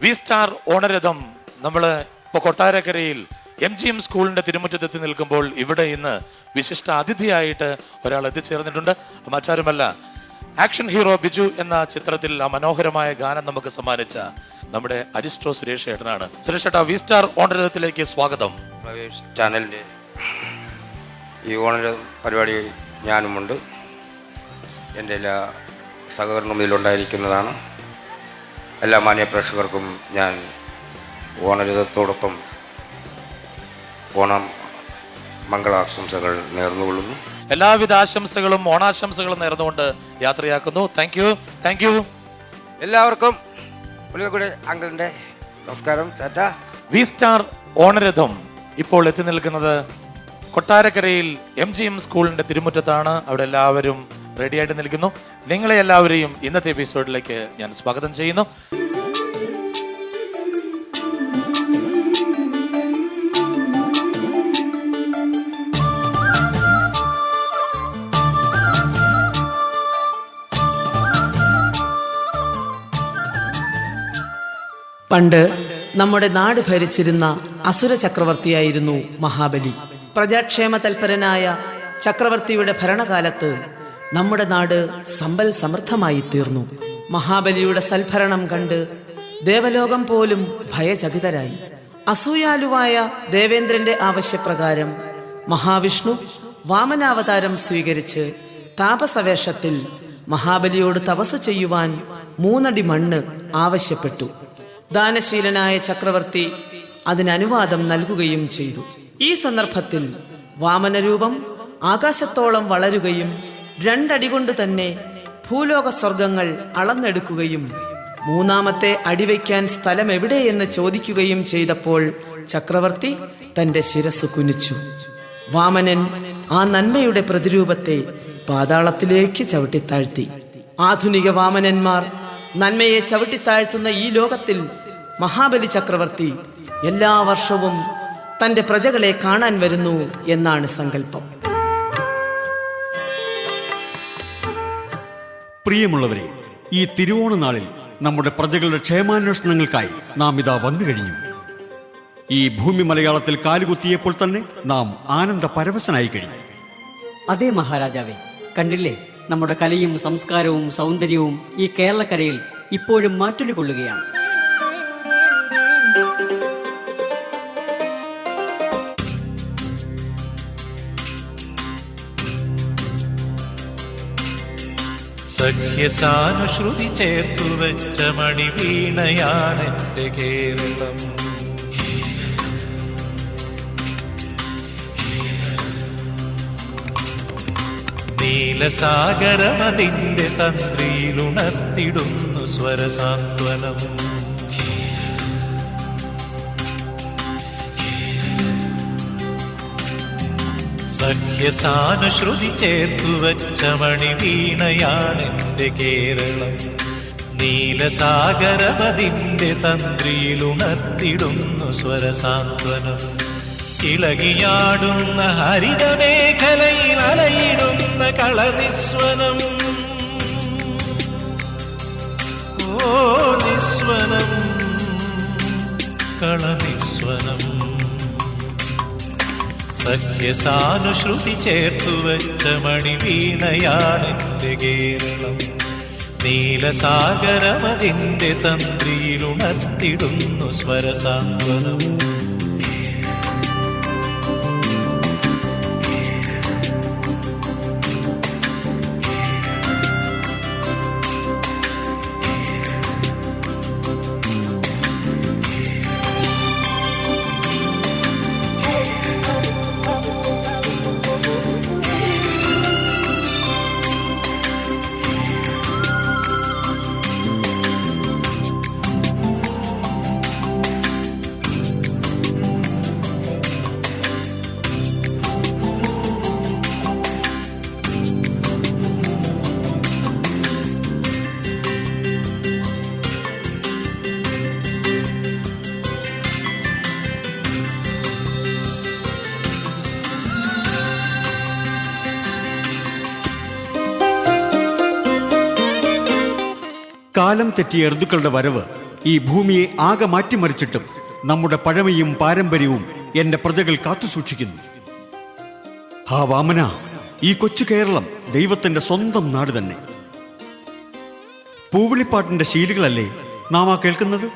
V star ഓണരഥം നമ്മൾ ഇപ്പോൾ കൊട്ടാരക്കരയിൽ MGM സ്കൂളിന്റെ തിരുമുറ്റത്തെത്തി നിൽക്കുമ്പോൾ ഇവിടെ ഇന്ന് വിശിഷ്ട അതിഥിയായിട്ട് ഒരാൾ എത്തിച്ചേർന്നിട്ടുണ്ട്. മറ്റാരുമല്ല, ആക്ഷൻ ഹീറോ ബിജു എന്ന ചിത്രത്തിൽ ആ മനോഹരമായ ഗാനം നമുക്ക് സമ്മാനിച്ച നമ്മുടെ അരിസ്റ്റോ സുരേഷ് ഏട്ടനാണ്. സുരേഷ് ഏട്ടാ, വി സ്റ്റാർ ഓണരഥത്തിലേക്ക് സ്വാഗതം. ചാനലിൻ്റെ ഈ ഓണരഥം പരിപാടി ഞാനുമുണ്ട്. എൻ്റെ എല്ലാ സഹകരണവും ഇതിലുണ്ടായിരിക്കുന്നതാണ്. എല്ലാ മാന്യ പ്രേക്ഷകർക്കും ഞാൻ ഓണരഥത്തോടൊപ്പം ഓണം മംഗളാശംസകൾ നേർന്നുകൊള്ളുന്നു. എല്ലാവിധ ആശംസകളും ഓണാശംസകളും നേർന്നുകൊണ്ട് യാത്രയാക്കുന്നു. Thank you. എല്ലാവർക്കും പുളിയക്കുടി അങ്കിളിൻ്റെ നമസ്കാരം. ടാറ്റ. വി സ്റ്റാർ ഓണരഥം ഇപ്പോൾ എത്തി നിൽക്കുന്നത് കൊട്ടാരക്കരയിൽ MGM സ്കൂളിന്റെ തിരുമുറ്റത്താണ്. അവിടെ എല്ലാവരും റെഡിയായിട്ട് നിൽക്കുന്നു. നിങ്ങളെ എല്ലാവരെയും ഇന്നത്തെ എപ്പിസോഡിലേക്ക് ഞാൻ സ്വാഗതം ചെയ്യുന്നു. പണ്ട് നമ്മുടെ നാട് ഭരിച്ചിരുന്ന അസുര ചക്രവർത്തിയായിരുന്നു മഹാബലി. പ്രജാക്ഷേമ തൽപരനായ ചക്രവർത്തിയുടെ ഭരണകാലത്ത് നമ്മുടെ നാട് സമ്പൽ സമൃദ്ധമായി തീർന്നു. മഹാബലിയുടെ സൽഭരണം കണ്ട് ദേവലോകം പോലും ഭയചകിതരായി. അസൂയാലുവായ ദേവേന്ദ്രന്റെ ആവശ്യപ്രകാരം മഹാവിഷ്ണു വാമനാവതാരം സ്വീകരിച്ച് താപസവേഷത്തിൽ മഹാബലിയോട് തപസ് ചെയ്യുവാൻ 3 അടി മണ്ണ് ആവശ്യപ്പെട്ടു. ദാനശീലനായ ചക്രവർത്തി അതിനനുവാദം നൽകുകയും ചെയ്തു. ഈ സന്ദർഭത്തിൽ വാമനരൂപം ആകാശത്തോളം വളരുകയും 2 അടി കൊണ്ട് തന്നെ ഭൂലോക സ്വർഗങ്ങൾ അളന്നെടുക്കുകയും 3ാമത്തെ അടിവയ്ക്കാൻ സ്ഥലം എവിടെയെന്ന് ചോദിക്കുകയും ചെയ്തപ്പോൾ ചക്രവർത്തി തന്റെ ശിരസ് കുനിച്ചു. വാമനൻ ആ നന്മയുടെ പ്രതിരൂപത്തെ പാതാളത്തിലേക്ക് ചവിട്ടിത്താഴ്ത്തി. ആധുനിക വാമനന്മാർ നന്മയെ ചവിട്ടിത്താഴ്ത്തുന്ന ഈ ലോകത്തിൽ മഹാബലി ചക്രവർത്തി എല്ലാ വർഷവും തന്റെ പ്രജകളെ കാണാൻ വരുന്നു എന്നാണ് സങ്കല്പം. പ്രിയമുള്ളവരെ, ഈ തിരുവോണ നാളിൽ നമ്മുടെ പ്രജകളുടെ ക്ഷേമാന്വേഷണങ്ങൾക്കായി നാം ഇതാ വന്നു കഴിഞ്ഞു. ഈ ഭൂമി മലയാളത്തിൽ കാലുകുത്തിയപ്പോൾ തന്നെ നാം ആനന്ദ പരവശനായി കഴിഞ്ഞു. അതേ മഹാരാജാവേ, കണ്ടില്ലേ, നമ്മുടെ കലയും സംസ്കാരവും സൗന്ദര്യവും ഈ കേരളക്കരയിൽ ഇപ്പോഴും മാറ്റൊലികൊള്ളുകയാണ്. സഖ്യസാനുശ്രുതി ചേർത്തു വെച്ച മണിവീണയാണെന്റെ കേരളം. നീലസാഗരമതിന്റെ തന്ത്രിയിലുണർത്തിടുന്നു സ്വരസാന്ത്വനം. സഖ്യസാനുശ്രുതി ചേർത്തു വച്ച മണിവീണയാണെന്റെ കേരളം. നീലസാഗരമതിന്റെ തന്ത്രിയിലുണർത്തിടുന്നു സ്വരസാന്ത്വനം. ഇളകിയാടുന്ന ഹരിതമേഖലയിൽ അലയിടുന്ന കളനിസ്വനം. ഓ നിസ്വനം, കളനിസ്വനം. സഖ്യസാനുശ്രുതി ചേർത്തു വെച്ച മണിവീണയാണെന്റെ കേരളം. നീലസാഗരമതിന്റെ തന്ത്രിയിലുണർത്തിടുന്നു സ്വരസാന്ത്വനം. കാലം തെറ്റിയ ഋതുക്കളുടെ വരവ് ഈ ഭൂമിയെ ആകെ മാറ്റിമറിച്ചിട്ടും നമ്മുടെ പഴമയും പാരമ്പര്യവും എന്റെ പ്രജകൾ കാത്തുസൂക്ഷിക്കുന്നു. ഹാ വാമന, ഈ കൊച്ചു കേരളം ദൈവത്തിന്റെ സ്വന്തം നാട് തന്നെ. പൂവിളിപ്പാട്ടിന്റെ ശീലുകളല്ലേ നാം ആ കേൾക്കുന്നത്?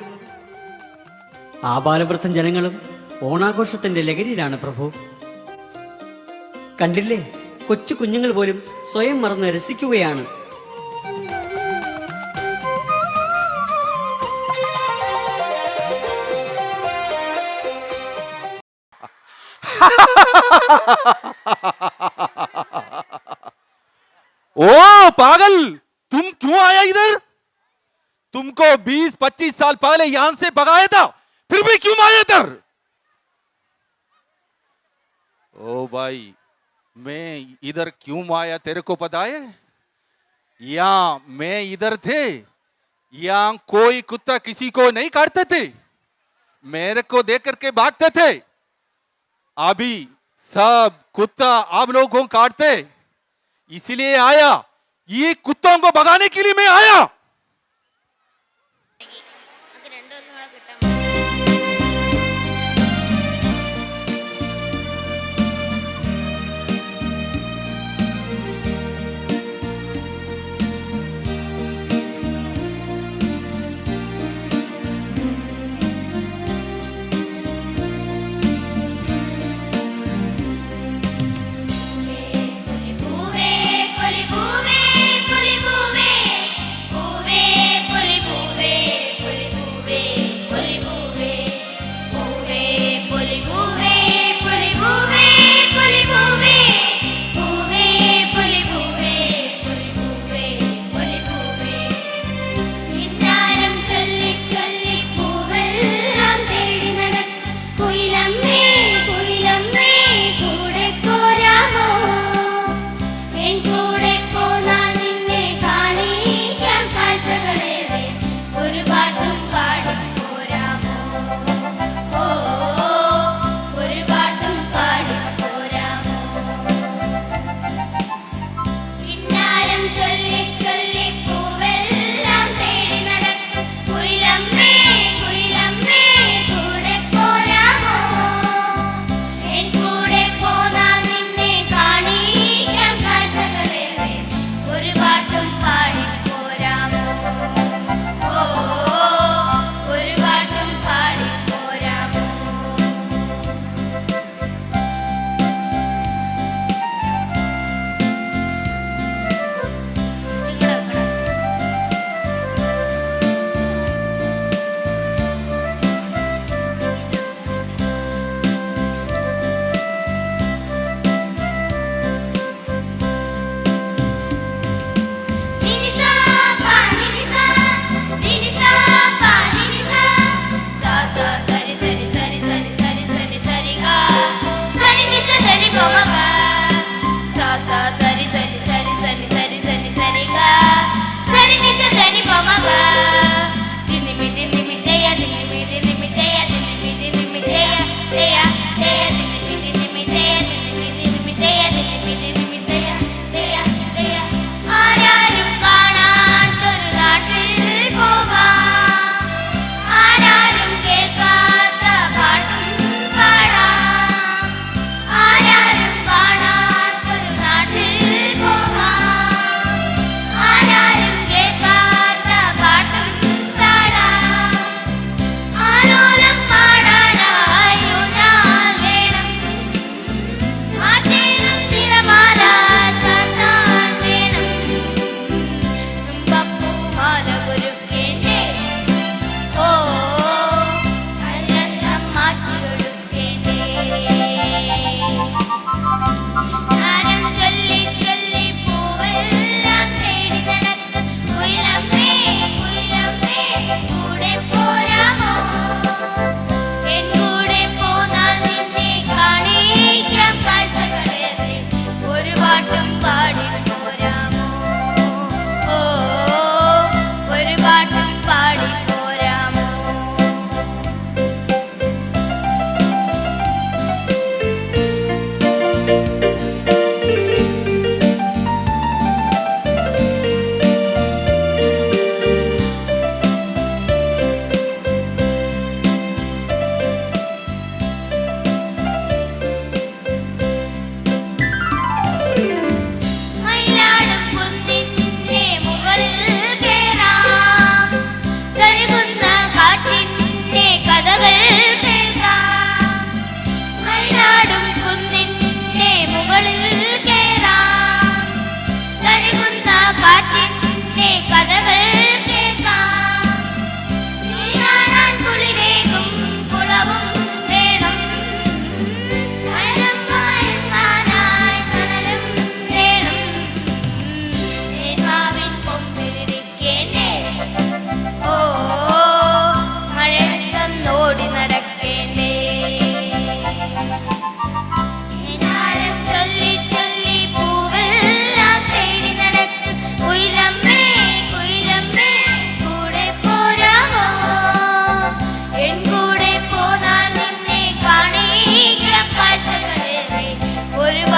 ആബാലവൃദ്ധം ജനങ്ങളും ഓണാഘോഷത്തിന്റെ ലഹരിയിലാണ് പ്രഭു. കണ്ടില്ലേ, കൊച്ചു കുഞ്ഞുങ്ങൾ പോലും സ്വയം മറന്ന് രസിക്കുകയാണ്. ओ पागल, तुम क्यों आया इधर? तुमको 20-25 साल पहले यहां से भगाया था, फिर भी क्यों आया इधर? ओ भाई, मैं इधर क्यों आया तेरे को पता है? यहाँ मैं इधर थे, यहाँ कोई कुत्ता किसी को नहीं काटते थे, मेरे को देख करके भागते थे. अभी सब कुत्ता आप लोगों को काटते, इसलिए आया. ये कुत्तों को भगाने के लिए मैं आया. പൂവേ പൂവേ പൂവേ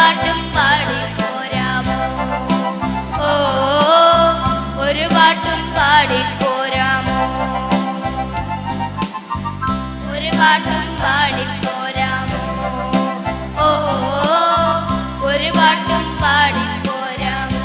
പാട്ടും പാടി പോരാമോ? ഓ ഒരു പാട്ടും പാടി പോരാമോ? ഒരു പാട്ടും പാടി പോരാമോ? ഓ ഒരു പാട്ടും പാടി പോരാമോ?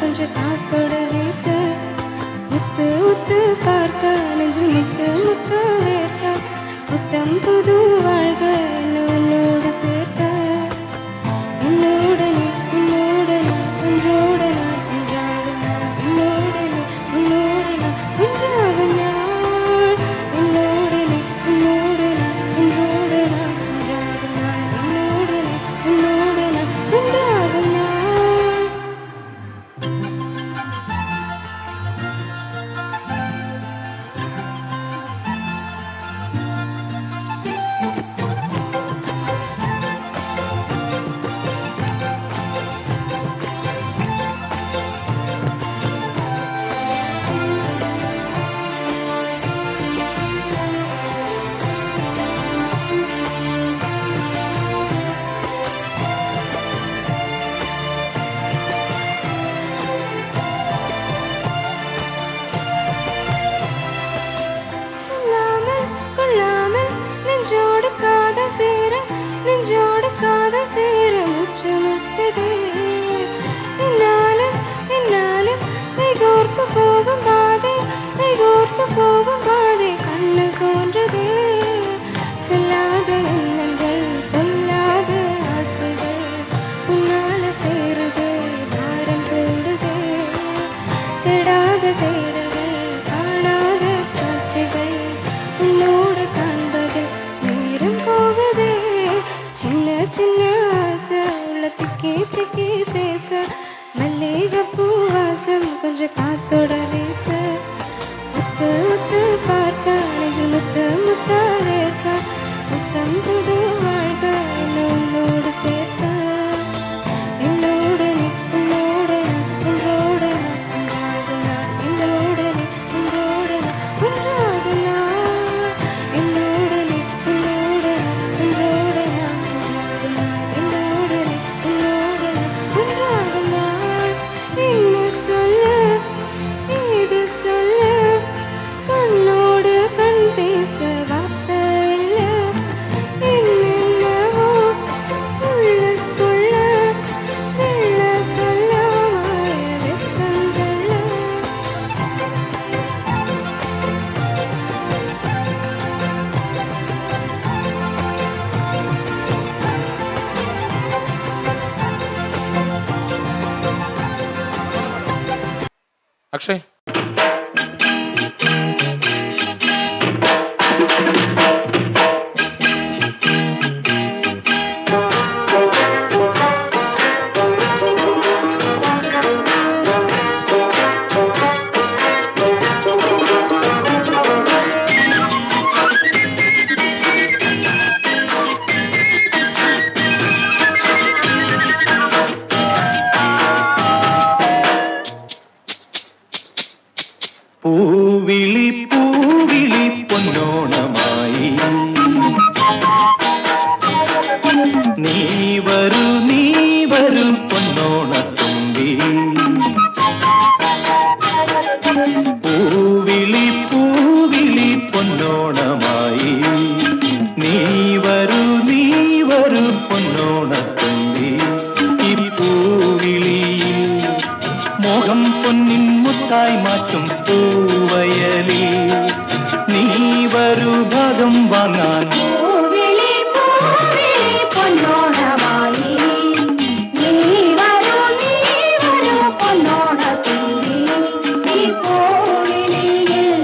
கொஞ்சம் காத்தோட வீச முத்து முத்து பார்க்க நெஞ்சு முத்து முத்து வேர்க்க புத்தம் புது வாழ்க என்னோடு சேர்க்க என்னோட நீ உன்னோட நான் ஒன்றோட நான் ஒன்றாக நான் என்னோட நீ உன்னோட நான் ஒன்றாக நான் என்னோட நீ உன்னோட நான் ஒன்றோட நான் ஒன்றாக நான் என்னோட நீ உன்னோட நான் ஒன்றாக நான். நெஞ்சோடு காதல் சேர மூச்சு முட்டதே என்னாலும் என்னாலும் கைகோர்த்து போகும் பாதை கண்ணு தோன்றதே செல்லாத எண்ணங்கள் பொல்லாத ஆசைகள் உன்னால சேருதே பாரம் கூடுதே தேடாத தேடல்கள் காணாத காட்சிகள் உன்னோட காண்பதில் நேரம் போகுதே சின்ன சின்ன ஆசை உள்ள திக்கி திக்கி பேச மல்லிகைப்பூ வாசம் கொஞ்சம் காத்தோட வீச முத்து முத்து பார்க்க நெஞ்சு முத்து முத்தா வேர்க்க முத்தம் புது வாழ்க என்னோடு சேர்க்க என்னோட நீ உன்னோட நான் ஒன்றோட நான் ஒன்றாக நான் என்னோட நீ உன்னோட நான் ஒன்றாக நான் என்னோட நீ உன்னோட நான் ஒன்றோட நான் ஒன்றாக நான் என்னோட நீ உன்னோட நான் ஒன்றாக நான். என்ன சொல்ல இது சொல்ல கண்ணோடு கண் பேச வார்த்தை இல்ல என்னென்னவோ உள்ளுக்குள்ள வெள்ள சொல்லாம வெக்கங்கள்ல. അക്ഷയ് പൂവിളി പൂവിളി പൊന്നോണമായി നീ വരൂ പൊന്നോണത്തുമ്പി പൂവിളി പൂവിളി പൊന്നോണമായി നീ വരൂ പൊന്നോണത്തുമ്പി ഈ പൂവിളിയിൽ മോഹം പൊന്നിൻ മുത്തായി മാറ്റും പൂവയലി നീ വരൂ ഭാഗം വാങ്ങാൻ പൊന്നോണത്തുമ്പി ഈ പൂവിളിയിൽ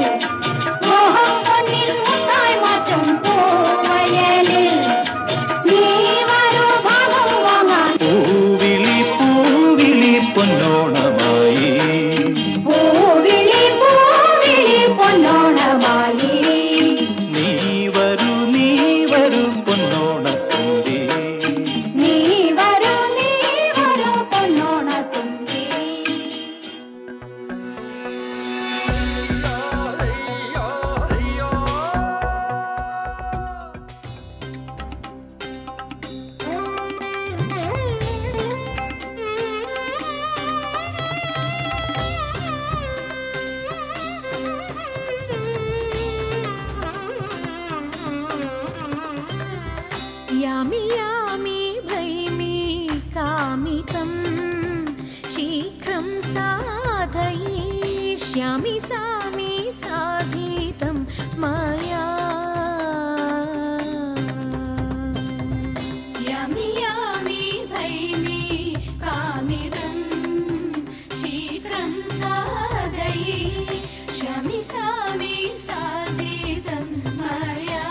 സാധിതം മയാ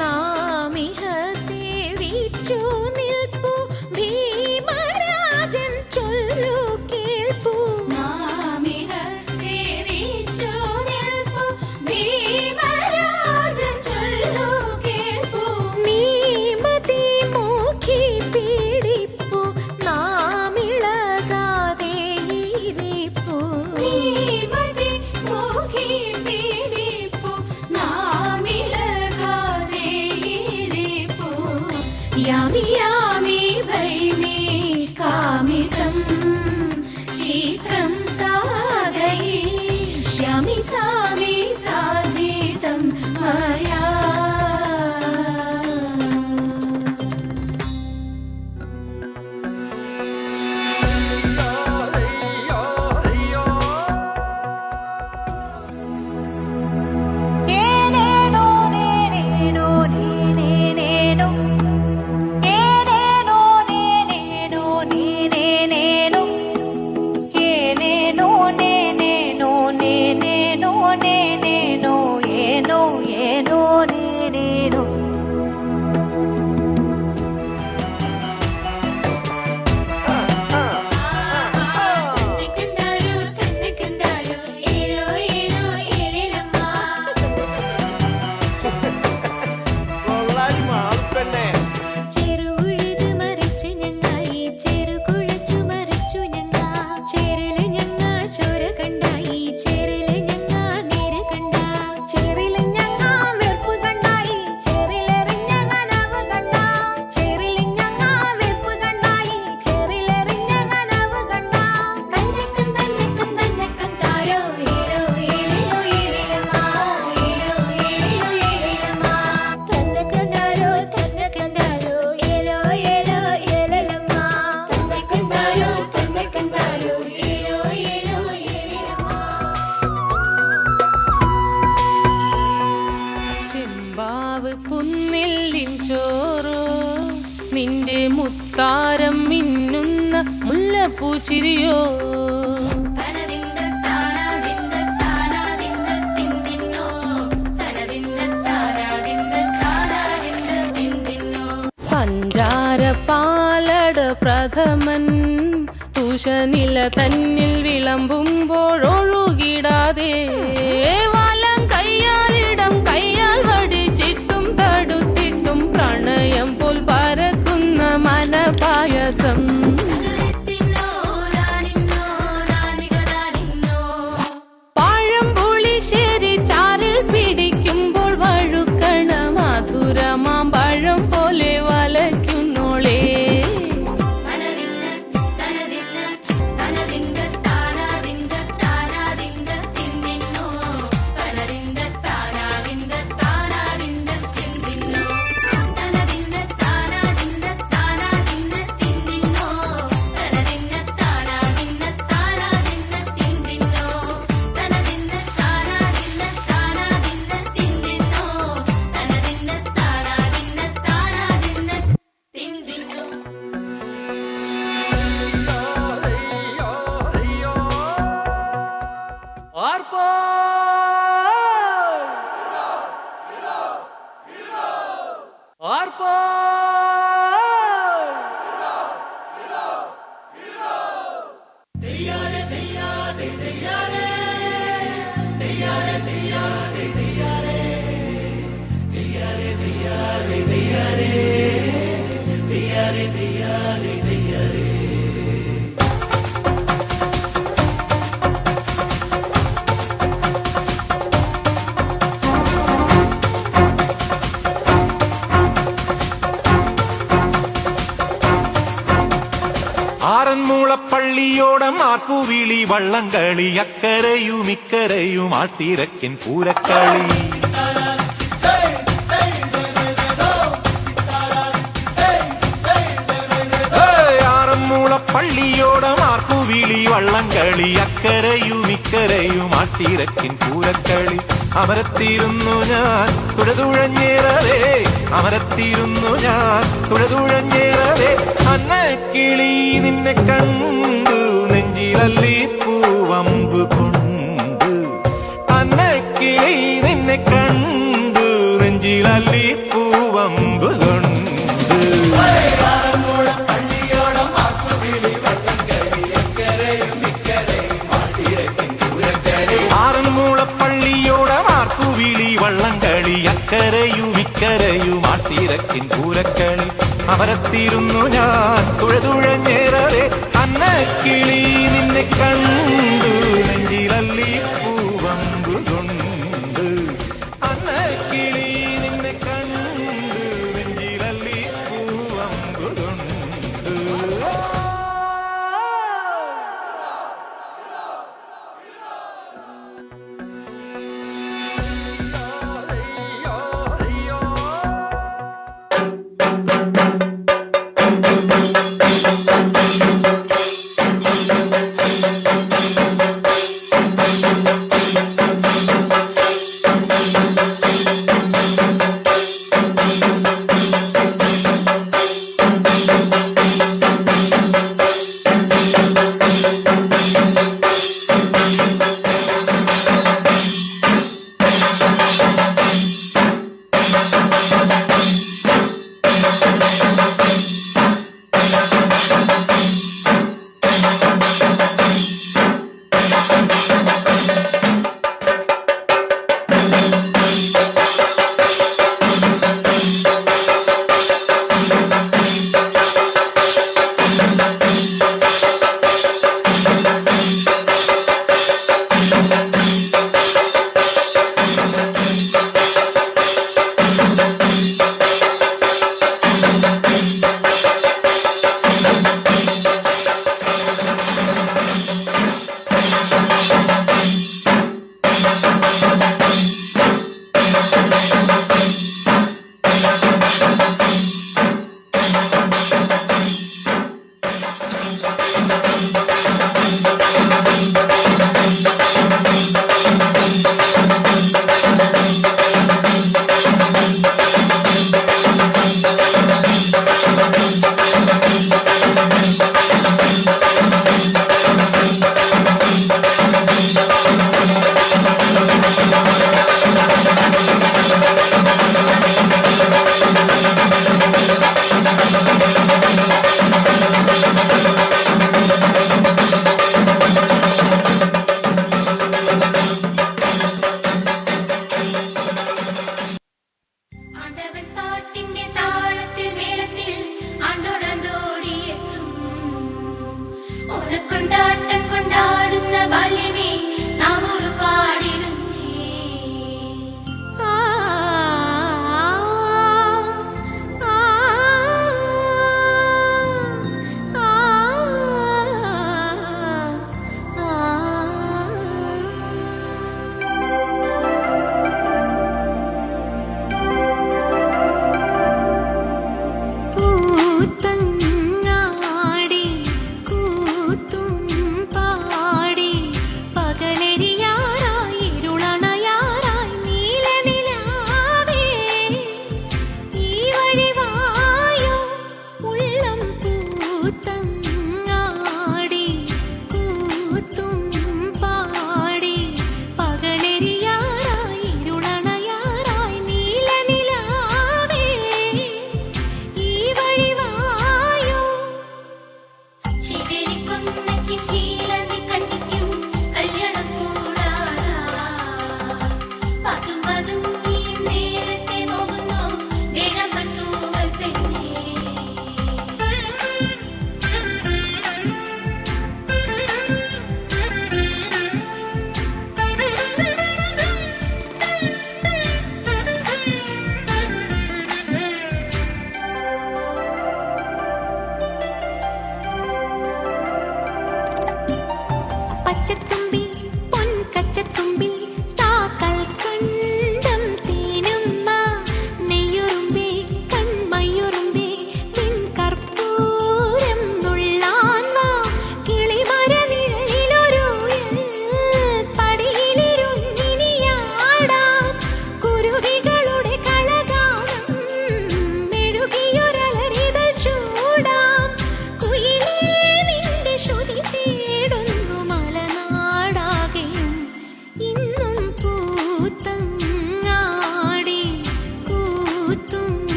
നാമിഹ സേവിച്ചു നിൽപ്പു ഭീമരാജൻ ചൊല്ലു കേൾപ്പു നാമിഹ സേവിച്ചു നിൽപ്പു ഭീമരാജൻ ചൊല്ലു കേൾപ്പു നീമതി മോഖി പീഡിപ്പു നാമിളകാതെ ഇരിപ്പു നീമതി മോഖി പീഡിപ്പു നാമിളകാതെ ഇരിപ്പു യാമി യാമി ഭൈമി കാമിതം ശീഘ്രം സാധയിഷ്യാമി സാമി സാധിതം മയാ ഏനേനോ നേനേനോ നേനേനേനോ ഏനേനോ നേനേനോ നേനേനേനോ ഏനേനോ നേനേനോ നേനേനോ നേനേനോ ഏനോ ഏനോ നേനേനോ തന്നകന്താരോ തന്നകന്താരോ ഏലോ ഏലോ ഏലമ്മ ചെറുകുഴുതു മറിച്ച് ഞങ്ങായി ചെറുകുഴച്ചു മറിച്ചു ഞങ്ങ ചേരല് ഞങ്ങ ചോര കണ്ടായി ചേരല് ഞങ്ങ നീര് കണ്ട ചേറില് ഞങ്ങ വെറുപ്പ് കണ്ടായി ചേറിലെറിഞ്ഞ കനവ് കണ്ട ചേറില് ഞങ്ങ വെറുപ്പ് കണ്ടായി ചേറിലെറിഞ്ഞ കനവ് കണ്ട തന്നക്കം തന്നക്കം തന്നക്കം താരോ ഏലോ ഏലോ ഏലമ്മ ഏലോ ഏലോ ഏലമ്മ തന്നകന്താരോ തന്നകന്താരോ ഏലോ ഏലോ ഏലമ്മ തന്നകന്താരോ തന്നകന്താരോ ഏലോ ഏലോ ഏലമ്മ ചെമ്പാവ് പുന്നില്ലിൻ ചോറോ നിന്റെ മുത്താരം മിന്നുന്ന മുല്ലപ്പൂച്ചിരിയോ തനദിന്ദ താനാദിന്ദ താനാദിന്ദ തിന്തിന്നോ തനദിന്ദ താനാദിന്ദ താനാദിന്ദ തിന്തിന്നോ പഞ്ചാര പാലട പ്രഥമൻ തുഷനില തന്നിൽ വിളമ്പുമ്പോഴൊഴുകിടാതെ വലം കയ്യാലിടം കയ്യാൽ വടിച്ചിട്ടും തടുത്തിട്ടും പ്രണയം പോൽ പരക്കുന്ന മനപായസം തകരത്തിന്നോ ദാനിന്നോ ദാനികദാനിന്നോ പഴംപുളിശ്ശേരി ചാറിൽ പിടിക്കുമ്പോൾ വഴുക്കണ മധുരമാം പഴം പോലെ വലയ്ക്കുന്നോളേ തനദിന്ന തനദിന്ന തനദിന്ദ താനാദിന്ദ താനാദിന്ദ തിന്തിന്നോ തനദിന്ദ താനാദിന്ദ താനാദിന്ദ തിന്തിന്നോ തനദിന്ദ താനാദിന്ദ താനാദിന്ദ തിന്തിന്നോ തനദിന്ദ താനാദിന്ദ താനാദിന്ദ തിന്തിന്നോ തനദിന്ദ താനാദിന്ദ താനാദിന്ദ തിന്തിന്നോ തനദിന്ദ താനാദിന്ദ താനാദിന്ദ തിന്തിന്നോ ആറന്മുളപ്പള്ളിയോടം ആർപ്പുവിളി വള്ളംകളി അക്കരയും ഇക്കരയും ആട്ടിരക്കിൻ പൂരക്കളി ആറന്മുളപ്പള്ളിയോടം ആർപ്പുവിളി വള്ളംകളി അക്കരയും ഇക്കരയും ആട്ടിരക്കിൻ പൂരക്കളി അമരത്തിരുന്നു ഞാൻ തുഴതുഴഞ്ഞേറവേ അമരത്തിരുന്നു ഞാൻ തുഴതുഴഞ്ഞേറവേ അന്നക്കിളി നിന്നെ കണ്ടു നെഞ്ചി നെഞ്ചിലല്ലി പൂവമ്പ് കൊണ്ട് അന്നക്കിളി നിന്നെ കണ്ടു നെഞ്ചിലല്ലി പൂവമ്പ് കൊണ്ട് ആറന്മുളപ്പള്ളിയോടം ആർപ്പുവിളി വള്ളംകളി അക്കരയും ഇക്കരയും ആട്ടിരക്കിൻ പൂരക്കളി അമരത്തിരുന്നു ഞാൻ തുഴതുഴഞ്ഞേറവേ അന്നക്കിളി നിന്നെ കണ്ടു നെഞ്ചിലല്ലി പൂവമ്പു കൊണ്ട് അന്നക്കിളി നിന്നെ കണ്ടു നെഞ്ചിലല്ലി പൂവമ്പു കൊണ്ട്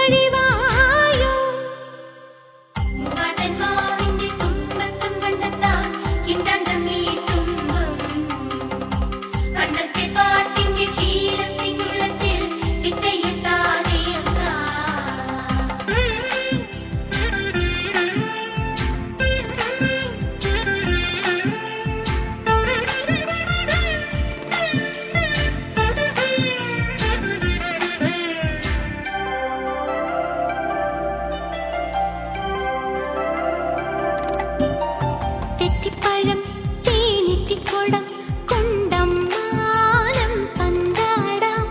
വഴി വായോ മൂവാണ്ടന്മാവിന്റെ തുമ്പത്തും കണ്ടെത്താൻ കിണ്ടാണ്ടം നീട്ടുമ്പം പണ്ടത്തെ പാട്ടിന്റെ ശീലത്തിനുള്ളത്തിൽ തിത്തയും താരയും തെറ്റിപ്പഴം തേനിറ്റിക്കുടം കൊണ്ടം മാനം പന്താടാം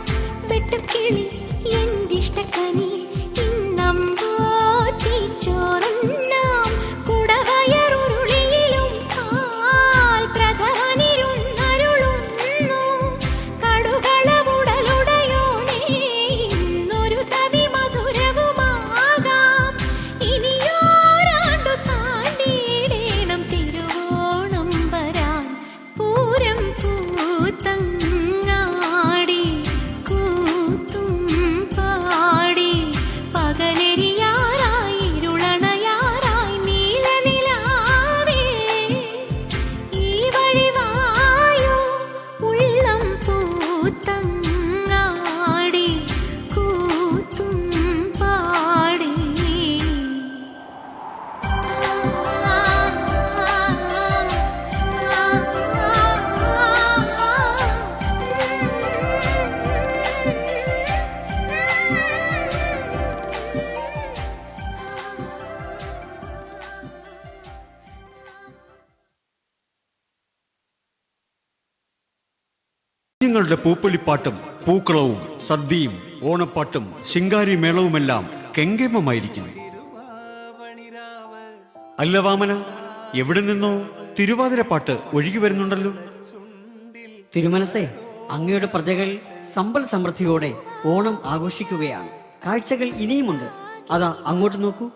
വെട്ടുക്കിളി എന്തിഷ്ടക്കനി ഇന്നമ്പോത്തി ചോറുണ്ണാം കുടവയറുരുളിയിലും പാൽ പ്രധാനിരുന്നരുളുന്നു കടുകളവുടലുടയോനേ ഇന്നൊരു തവി മധുരവുമാകാം ഇനിയോരാണ്ടു താണ്ടിയിടേണം തിരുവോണം വരാൻ പൂരം പൂത്തങ്ങാടി കൂത്തും പാടി പകലെരിയാറായി ഇരുളണയാറായി നീലനിലാവേ ഈ വഴി വായോ ഉള്ളം പൂത്തങ്ങാടി കൂത്തും പാടി കുഞ്ഞുങ്ങളുടെ പൂപ്പൊലിപ്പാട്ടും പൂക്കളവും സദ്യയും ഓണപ്പാട്ടും ശിങ്കാരി മേളവുമെല്ലാം കെങ്കേമമായിരിക്കുന്നു. അല്ല വാമന, എവിടെ നിന്നോ തിരുവാതിരപ്പാട്ട് ഒഴുകി വരുന്നുണ്ടല്ലോ. തിരുമനസേ, അങ്ങയുടെ പ്രജകൾ സമ്പൽ സമൃദ്ധിയോടെ ഓണം ആഘോഷിക്കുകയാണ്. കാഴ്ചകൾ ഇനിയുമുണ്ട്. അതാ അങ്ങോട്ട് നോക്കൂ.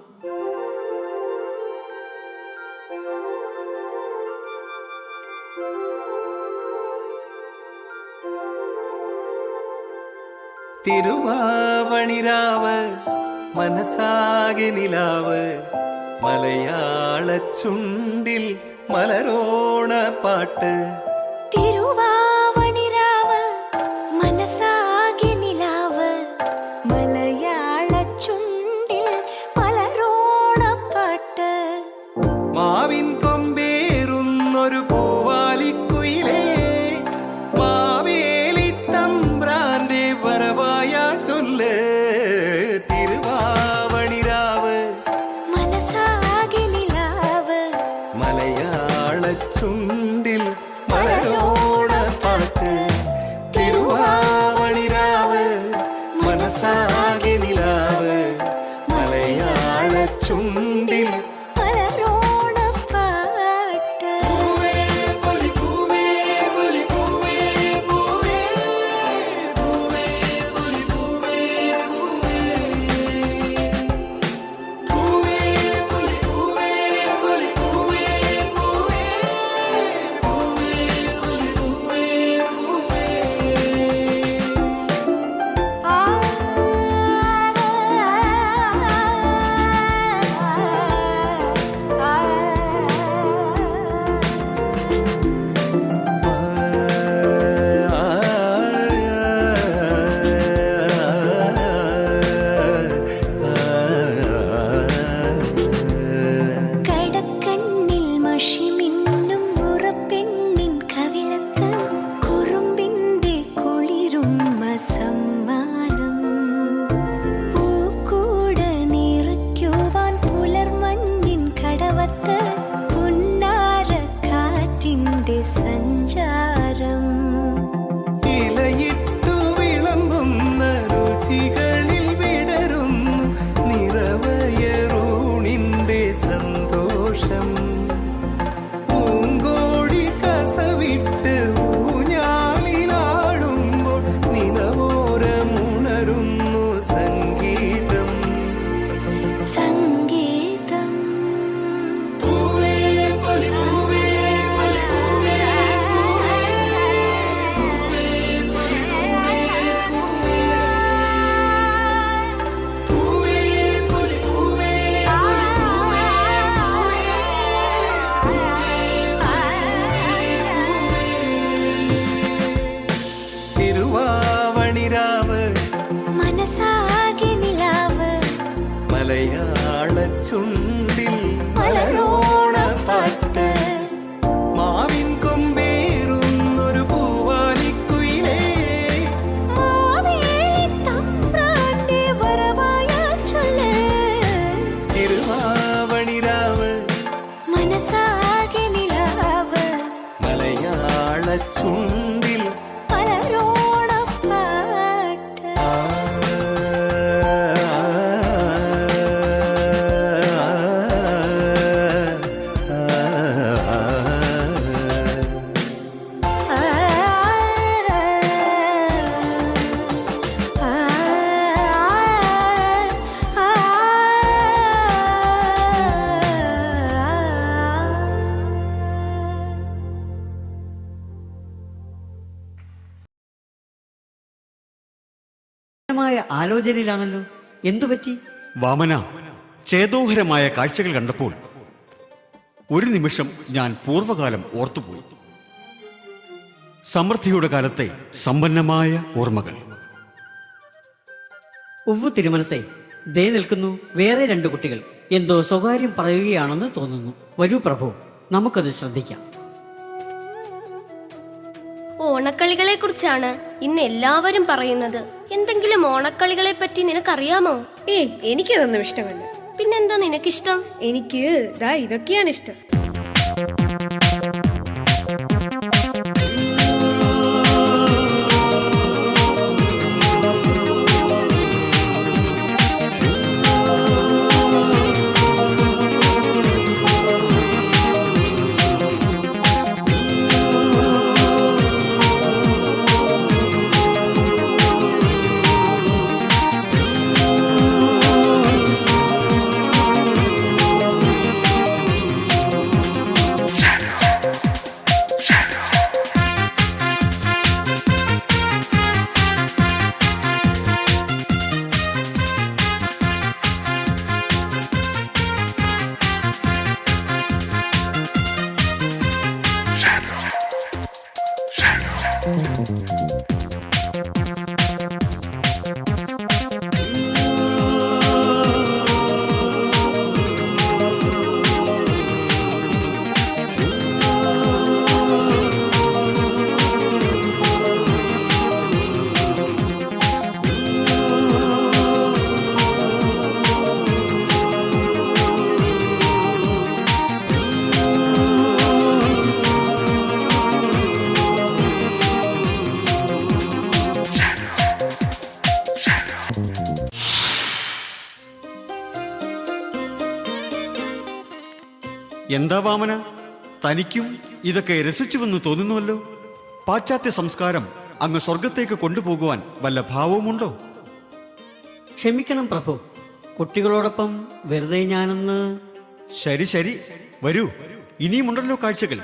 തിരുവാവണിരാവ് മനസ്സാകെ നിലാവ് മലയാള ചുണ്ടിൽ മലരോണ പാട്ട് തിരുവാവണിരാവ് മനസ്സാകെ നിലാവ് മലയാള ചുണ്ടിൽ മലരോണപ്പാട്ട് മാവിൻ കൊമ്പേറുന്നൊരു പൂവാലിക്കുയിലേ മാവേലി തമ്പ്രാന്റെ വരവായാ ചൊല്ല് തിരുവാവണിരാവ് മനസ്സാകെ നിലാവ് മലയാള ചുണ്ടിൽ മലരോണ ചുണ്ടിൽ മലരോണ പാട്ട് മാവിൻ കൊമ്പേറുന്നൊരു പൂവാലിക്കുയിലേ മാവേലിത്തമ്പ്രാന്റെ വരവായാൽ ചൊല്ല് തിരുവാവണിരാവ് മനസ്സാകെ നിലാവ് മലയാള ചുണ്ടിൽ മലരോണപ്പാട്ട് ആലോചനയിലാണല്ലോ. എന്തുപറ്റി? വാമന, ചേതോഹരമായ കാഴ്ചകൾ കണ്ടപ്പോൾ ഒരു നിമിഷം ഞാൻ പൂർവ്വകാലം ഓർത്തുപോയി. സമൃദ്ധിയുടെ കാലത്തെ സമ്പന്നമായ ഓർമ്മകൾ. ഉവ്വു തിരുമനസേ, ദേ നിൽക്കുന്നു വേറെ 2 കുട്ടികൾ. എന്തോ സ്വകാര്യം പറയുകയാണെന്ന് തോന്നുന്നു. വരൂ പ്രഭു, നമുക്കത് ശ്രദ്ധിക്കാം. ഓണക്കളികളെ കുറിച്ചാണ് ഇന്ന് എല്ലാവരും പറയുന്നത്. എന്തെങ്കിലും ഓണക്കളികളെ പറ്റി നിനക്കറിയാമോ? എനിക്കതൊന്നും ഇഷ്ടമല്ല. പിന്നെന്താ നിനക്കിഷ്ടം? എനിക്ക് ഇതൊക്കെയാണ് ഇഷ്ടം. എന്താ വാമന, തനിക്കും ഇതൊക്കെ രസിച്ചുവെന്ന് തോന്നുന്നുവല്ലോ. പാശ്ചാത്യ സംസ്കാരം അങ്ങ് സ്വർഗത്തേക്ക് കൊണ്ടുപോകുവാൻ വല്ല ഭാവവുമുണ്ടോ? ക്ഷമിക്കണം പ്രഭു, കുട്ടികളോടൊപ്പം വെറുതെ ഞാനൊന്ന്. ശരി ശരി, വരൂ. ഇനിയുമുണ്ടല്ലോ കാഴ്ചകൾ.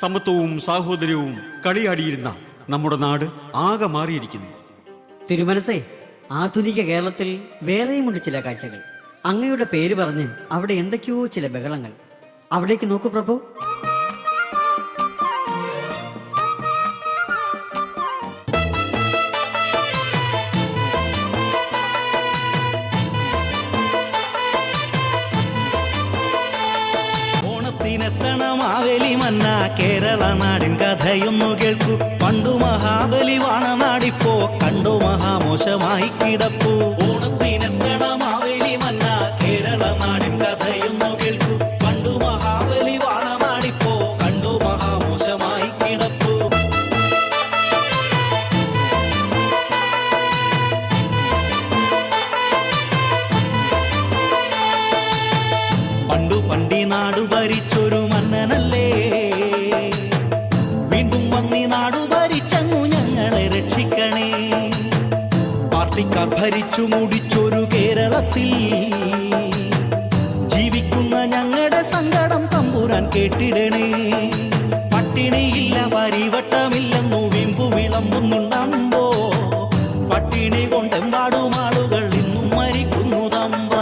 സമത്വവും സാഹോദര്യവും കളിയാടിയിരുന്ന നമ്മുടെ നാട് ആകെ മാറിയിരിക്കുന്നു. തിരുമനസേ, ആധുനിക കേരളത്തിൽ വേറെയുമുണ്ട് ചില കാഴ്ചകൾ. അങ്ങയുടെ പേര് പറഞ്ഞ് അവിടെ എന്തൊക്കെയോ ചില ബഹളങ്ങൾ. അവിടേക്ക് നോക്കൂ പ്രഭു. ഓണത്തിനെത്തണം മാവേലി മന്ന, കേരള നാടിൻ കഥയൊന്നു കേൾക്കൂ. പണ്ടു മഹാബലി വാണനാടിപ്പോ കണ്ടു മഹാമോശമായി കിടപ്പൂ. ഓണത്തിനെത്തണം മാവേലി മന്ന, കേരള നാടിൻ കഥയൊന്നു കേൾക്കൂ. പണ്ടു മഹാബലി വാണനാടിപ്പോ കണ്ടു മഹാമോശമായി കിടപ്പൂ. പണ്ടു പണ്ടി നാടു ഭരിച്ചൊരു മന്നനല്ലേ, വീണ്ടും വന്നി നാടു ഭരിച്ചങ്ങു ഞങ്ങളെ രക്ഷിക്കണേ. പാർട്ടിക്കാർ ഭരിച്ചു മുടിച്ചൊരു കേരളത്തിൽ ജീവിക്കുന്ന ഞങ്ങളുടെ സങ്കടം തമ്പുരാൻ കേട്ടിടണേ. പട്ടിണിയില്ല പരിവട്ടമില്ലെന്നു വീമ്പു വിളമ്പുന്നുണ്ടമ്പോ, പട്ടിണി കൊണ്ടെമ്പാടും ആളുകൾ ഇന്നും മരിക്കുന്നു തമ്പ്ര.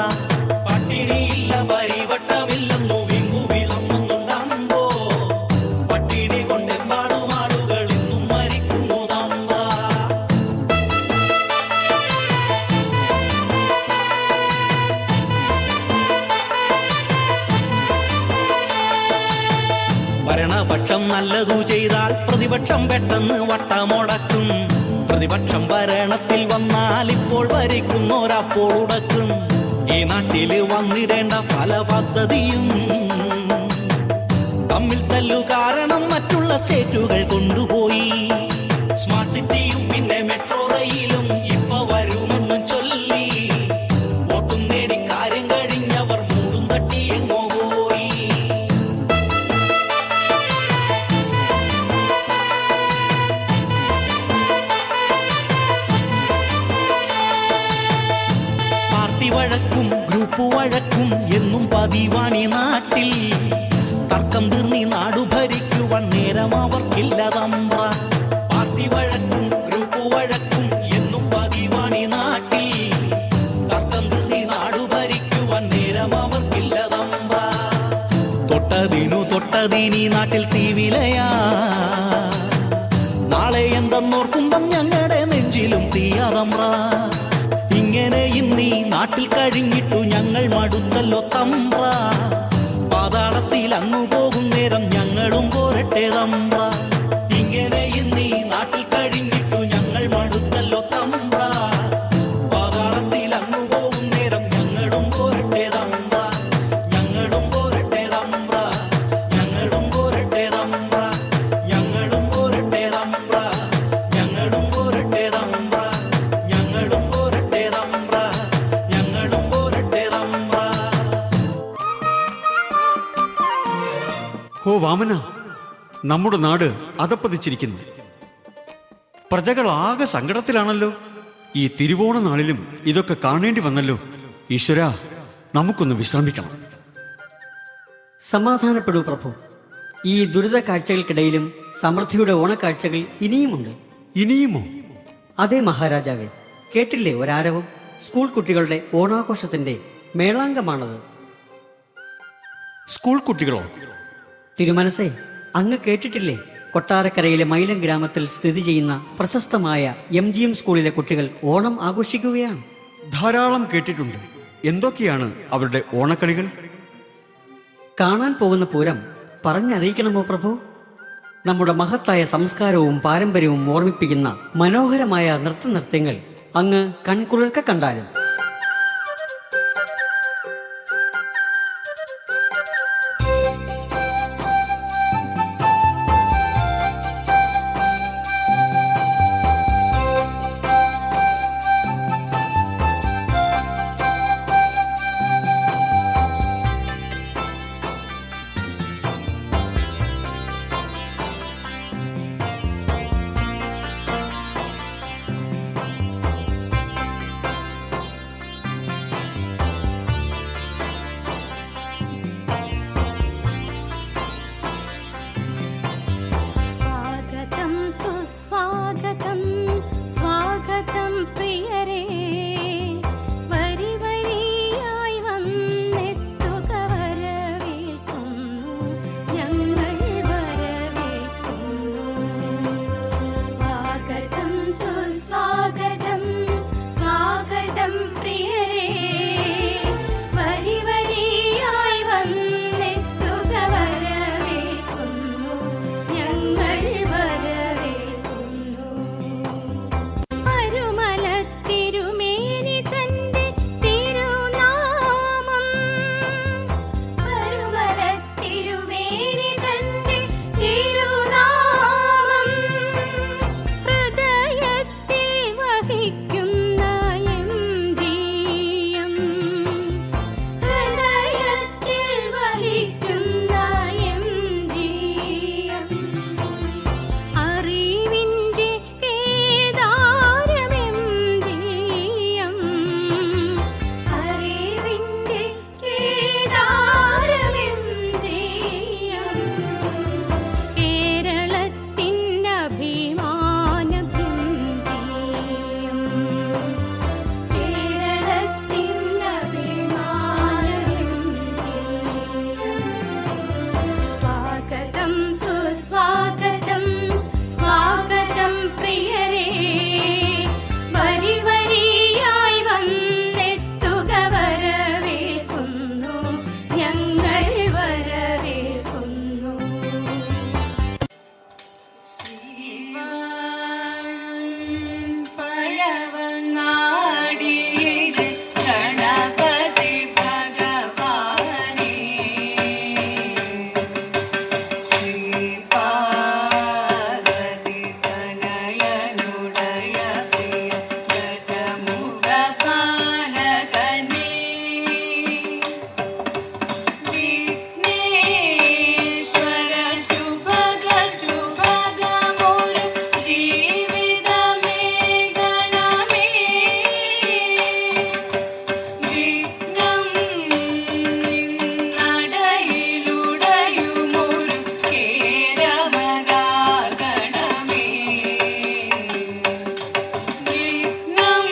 പട്ടിണിയില്ല പരിവട്ടമില്ലെന്നു വീമ്പു വിളമ്പുന്നുണ്ടമ്പോ, പട്ടിണി കൊണ്ടെമ്പാടും ആളുകൾ ഇന്നും മരിക്കുന്നു തമ്പ്ര. ഭരണപക്ഷം നല്ലതു ചെയ്താൽ പ്രതിപക്ഷം പെട്ടെന്ന് വട്ടമുടക്കും. പ്രതിപക്ഷം ഭരണത്തിൽ വന്നാൽ ഇപ്പോൾ ഭരിക്കുന്നോരപ്പോൾ ഉടക്കും. ഈ നാട്ടിൽ വന്നിടേണ്ട പല പദ്ധതിയും തമ്മിൽ തല്ലു കാരണം മറ്റുള്ള സ്റ്റേറ്റുകൾ കൊണ്ടുപോയി. സ്മാർട്ട് സിറ്റിയും പിന്നെ മെട്രോ റെയിലും ഇപ്പൊ വരുമെന്നും ചൊല്ലി വോട്ടും നേടി കാര്യം കഴിഞ്ഞവർ മൂടും തട്ടി എങ്ങോ പോയി. പാർട്ടി വഴക്കും ഗ്രൂപ്പ് വഴക്കും എന്നും പതിവാണി നാട്ടിൽ. തർക്കം തീർന്നി നാടു ഭരിക്കുവാൻ നേരം അവർക്കില്ല തമ്പ്ര. പാർട്ടി വഴക്കും ഗ്രൂപ്പ് വഴക്കും എന്നും പതിവാണി നാട്ടിൽ. തർക്കം തീർന്നി നാടു ഭരിക്കുവാൻ നേരം അവർക്കില്ല തമ്പ്ര. തൊട്ടതിനി നാട്ടിൽ തീവിലയാ. നാളെ എന്തെന്നോർക്കുമ്പം ഞങ്ങളുടെ നെഞ്ചിലും തീയതമ്ര. ഇങ്ങനെ ഇന്നീ നാട്ടിൽ കഴിഞ്ഞിട്ടു ഞങ്ങൾ മടുത്തല്ലോ തമ്പ്ര. പാതാളത്തിൽ അങ്ങു പോകും നേരം ഞങ്ങളും പോരട്ടെ തമ്പ്ര. ഇങ്ങനെ ഇന്നീ നാട്ടിൽ കഴിഞ്ഞിട്ടു ഞങ്ങൾ മടുത്തല്ലോ തമ്പ്ര. പാതാളത്തിൽ അങ്ങു പോകും നേരം ഞങ്ങളും പോരട്ടെ തമ്പ്ര. ഞങ്ങളും പോരട്ടെ തമ്പ്ര. ഞങ്ങളും പോരട്ടെ തമ്പ്ര. ഞങ്ങളും പോരട്ടെ തമ്പ്ര. ഞങ്ങളും പോരട്ടെ തമ്പ്ര. ഞങ്ങളും പോരട്ടെ തമ്പ്ര. ഞങ്ങളും പോരട്ടെ തമ്പ്ര. ഹോ വാമന, നമ്മുടെ നാട് അധപ്പതിച്ചിരിക്കുന്നു. പ്രജകൾ ആകെ സങ്കടത്തിലാണല്ലോ. ഈ തിരുവോണ നാളിലും ഇതൊക്കെ കാണേണ്ടി വന്നല്ലോ. ഈശ്വര, നമുക്കൊന്ന് വിശ്രമിക്കണം. സമാധാനപ്പെടൂ പ്രഭു. ഈ ദുരിത കാഴ്ചകൾക്കിടയിലും സമൃദ്ധിയുടെ ഓണക്കാഴ്ചകൾ ഇനിയുമുണ്ട്. ഇനിയുമോ? അതെ മഹാരാജാവേ, കേട്ടില്ലേ ഒരാരവം? സ്കൂൾ കുട്ടികളുടെ ഓണാഘോഷത്തിന്റെ മേളാങ്കമാണത്. സ്കൂൾ കുട്ടികളോ? തിരുമനസേ, അങ്ങ് കേട്ടിട്ടില്ലേ? കൊട്ടാരക്കരയിലെ മൈലം ഗ്രാമത്തിൽ സ്ഥിതി ചെയ്യുന്ന പ്രശസ്തമായ MGM സ്കൂളിലെ കുട്ടികൾ ഓണം ആഘോഷിക്കുകയാണ്. ധാരാളം കേട്ടിട്ടുണ്ട്. എന്തൊക്കെയാണ് അവരുടെ ഓണക്കളികൾ? കാണാൻ പോകുന്ന പൂരം പറഞ്ഞറിയിക്കണമോ പ്രഭു? നമ്മുടെ മഹത്തായ സംസ്കാരവും പാരമ്പര്യവും ഓർമ്മിപ്പിക്കുന്ന മനോഹരമായ നൃത്തനൃത്യങ്ങൾ അങ്ങ് കൺകുളിർക്ക കണ്ടാലും. ഗണപതി ഭഗവാനേ ശ്രീ പാർവതി തനയനുടയ പ്രിയ ഗജമുഖ പാലകനേ വിഘ്നേശ്വര ശുഭഗ ശുഭഗമുര ജീവിതമേ ഗണമേ വിഘ്നം നടയിലുടയുമൊരു കേരമകാ ഗണമേ വിഘ്നം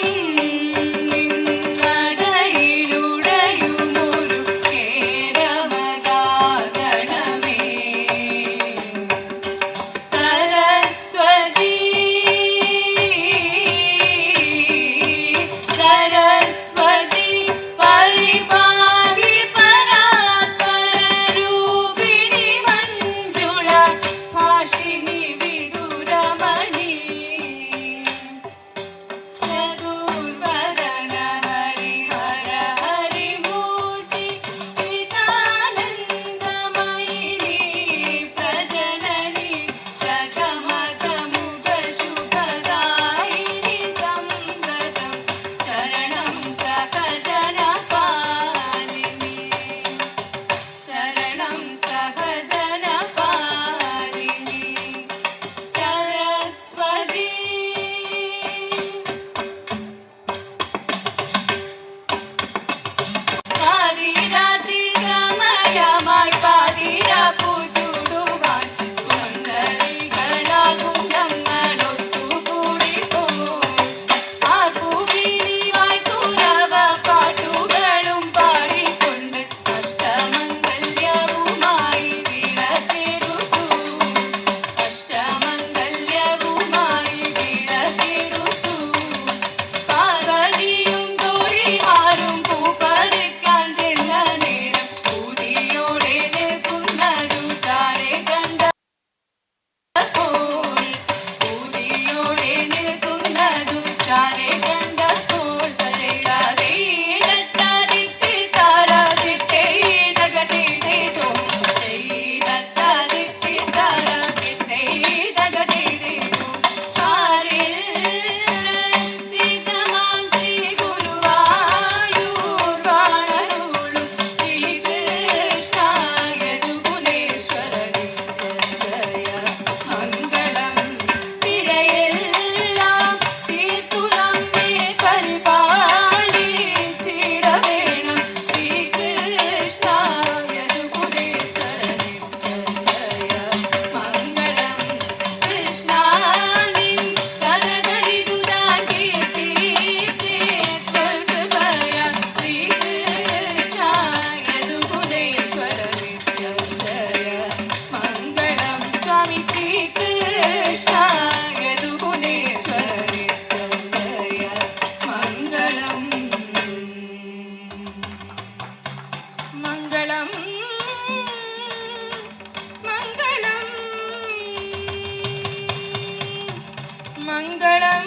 നടയിലുടയുമൊരു കേരമകാ ഗണമേ സരസ്വതി സരസ്വതി പരിപാഹി പരാത്പരരൂപിണി മഞ്ജുള ഭാഷിണി വിദുരമണി ചതുർവദന ഹരിഹര ഹരിമൂചി ചിതാനന്ദമയിനി പ്രജനനി ശതമതമുഖ ശുഭദായിനി സംവൃതം ശരണം സഹജന പാലിനി ശരണം സഹജന പാലിനി സരസ്വതി പാതിരാത്രി സമയമായി പാതിര പൂച്ചുടുവാൻ സുന്ദരികളാകും ഞങ്ങളൊത്തുകൂടിപ്പോൾ ആർപ്പുവിളിവായി തുറവ പാട്ടുകളും പാടിക്കൊണ്ട് അഷ്ടമംഗല്യവുമായി വിളക്കെടുത്തു അഷ്ടമംഗല്യവുമായി വിളക്കെടുത്തു പാർവതിയും തോഴിമാരും പൂപ്പറിക്കാൻ ചെന്ന നേരം പൂതിയോടെ നിൽക്കുന്നതു ചാരെ കണ്ടപ്പോൾ പൂതിയോടെ നിൽക്കുന്നതു ചാരെ കണ്ടപ്പോൾ തലയാതെ ദത്താദിത്തെ താരാദിത്തെ ജഗതിദേതോ ദത്താദിത്തെ താരാദിത്തെ ജഗതിദേതോ ആരിൽ സീതമാം ശ്രീ ഗുരുവായൂർ വാണരുളും ശ്രീകൃഷ്ണ യദുകുലേശ്വരനെ ജയ മംഗളം പിഴയെല്ലാം തീർത്തു നമ്മെ പരിപാലിച്ചിടവേണം ശ്രീകൃഷ്ണ യദുകുലേശ്വരനെ ജയ മംഗളം കൃഷ്ണ നിൻ കഥകളിതുതാൻ കീർത്തിച്ചേർക്കൃപയ ശ്രീകൃഷ്ണ യദുകുലേശ്വരനെ ജയ മംഗളം സ്വാമി ശ്രീകൃഷ്ണ യദുകുലേശ്വരനെ ജയ മംഗളം മംഗളം മംഗളം മംഗളം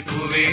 പൂവേ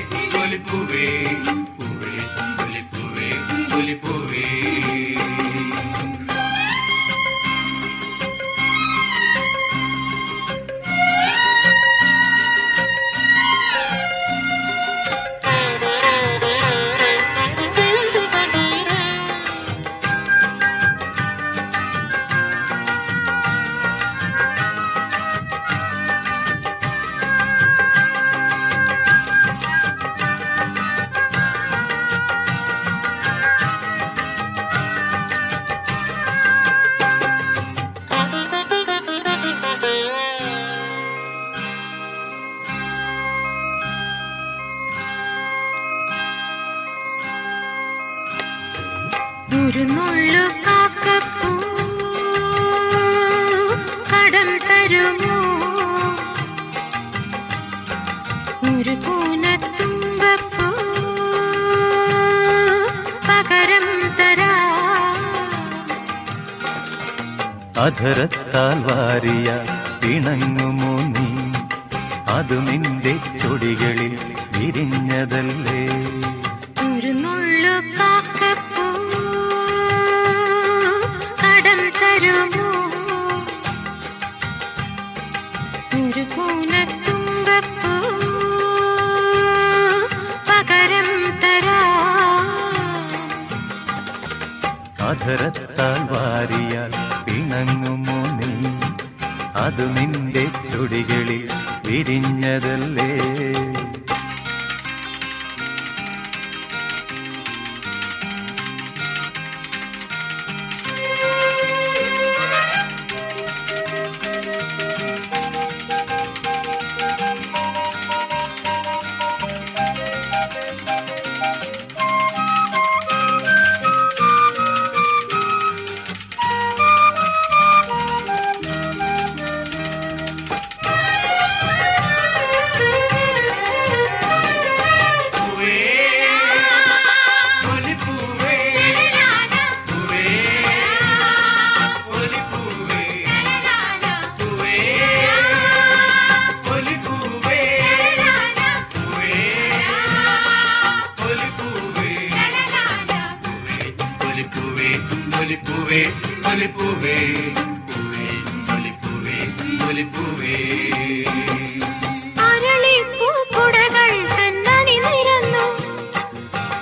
നുള്ളു കാക്കപ്പൂ കടം തരുമോ? ഒരു കൂനത്തുമ്പപ്പൂ പകരം തരാ. അധരത്താൽ വാരിയ പിണങ്ങുമോ നീ? അത് നിന്റെ ചൊടികളിൽ വിരിഞ്ഞതല്ലേ? ഒരു നുള്ളു കാക്കപ്പൂ കടം തരുമോ? ഒരു കൂനത്തുമ്പപ്പൂ പകരം തരാ. അധരത്താൽ വാരിയാൽ പിണങ്ങുമോ നീ? അത് നിന്റെ ചൊടികളിൽ വിരിഞ്ഞതല്ലേ? അരളിപ്പൂക്കുടകൾ തന്നണി നിരന്നു,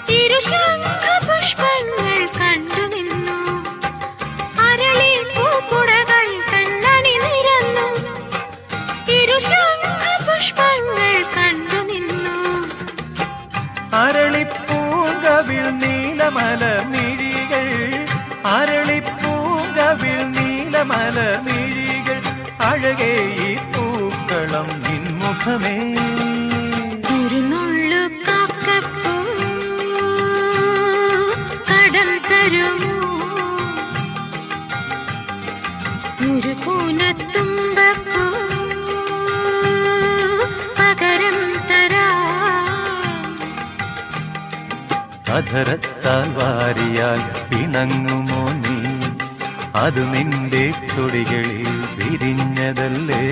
തിരുശംഖപുഷ്പങ്ങൾ കണ്ടുനിന്നു. അരളിപ്പൂക്കുടകൾ തന്നണി നിരന്നു, തിരുശംഖപുഷ്പങ്ങൾ കണ്ടുനിന്നു. അരളിപ്പൂങ്കവിൽ നീലമല മിഴികൾ, അരളിപ്പൂങ്കവിൽ നീലമല മിഴികൾ, അഴകേ ഈ പൂക്കളം നിൻമുഖമേ. ഒരു നുള്ളു കാക്കപ്പൂ കടം തരുമോ? ഒരു കൂനത്തുമ്പപ്പൂ പകരം തരാ. അധരത്താൽ വാരിയാൽ പിണങ്ങുമോ നീ? അത് നിന്റെ ചൊടികളിൽ വിരിഞ്ഞതല്ലേ?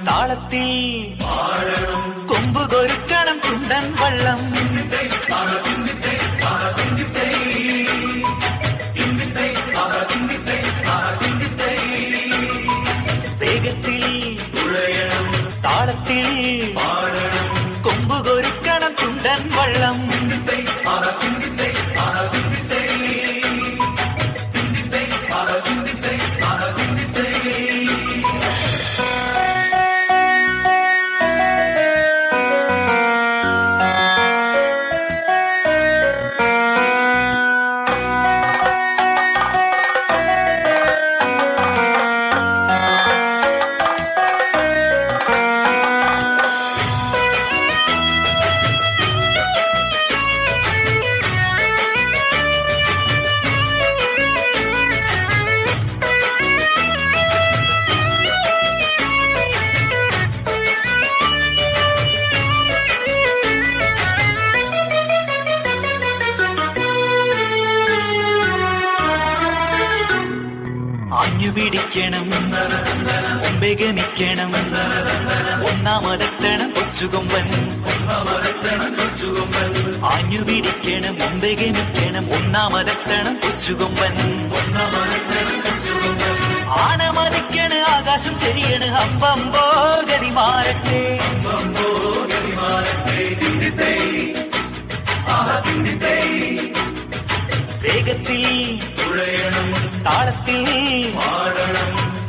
താളത്തിൽ കൊമ്പുകൊരുക്കണം ചുണ്ടൻ വള്ളം. വേഗത്തിൽ താളത്തിൽ കൊമ്പുകൊരുക്കണം ചുണ്ടൻ വള്ളം. ആഞ്ഞുപിടിക്കണം, മുമ്പേ ഗമിക്കണം, ഒന്നാമതെത്തണം കൊച്ചുകൊമ്പൻ. ആഞ്ഞുപിടിക്കണം, മുമ്പേ ഗമിക്കണം, ഒന്നാമതെത്തണം കൊച്ചുകൊമ്പൻ. ആന മതിക്കണ്, ആകാശം ചെരിയണ്, അമ്പമ്പോ ഗതി മാറട്ടെ. വേഗത്തിൽ താളത്തിൽ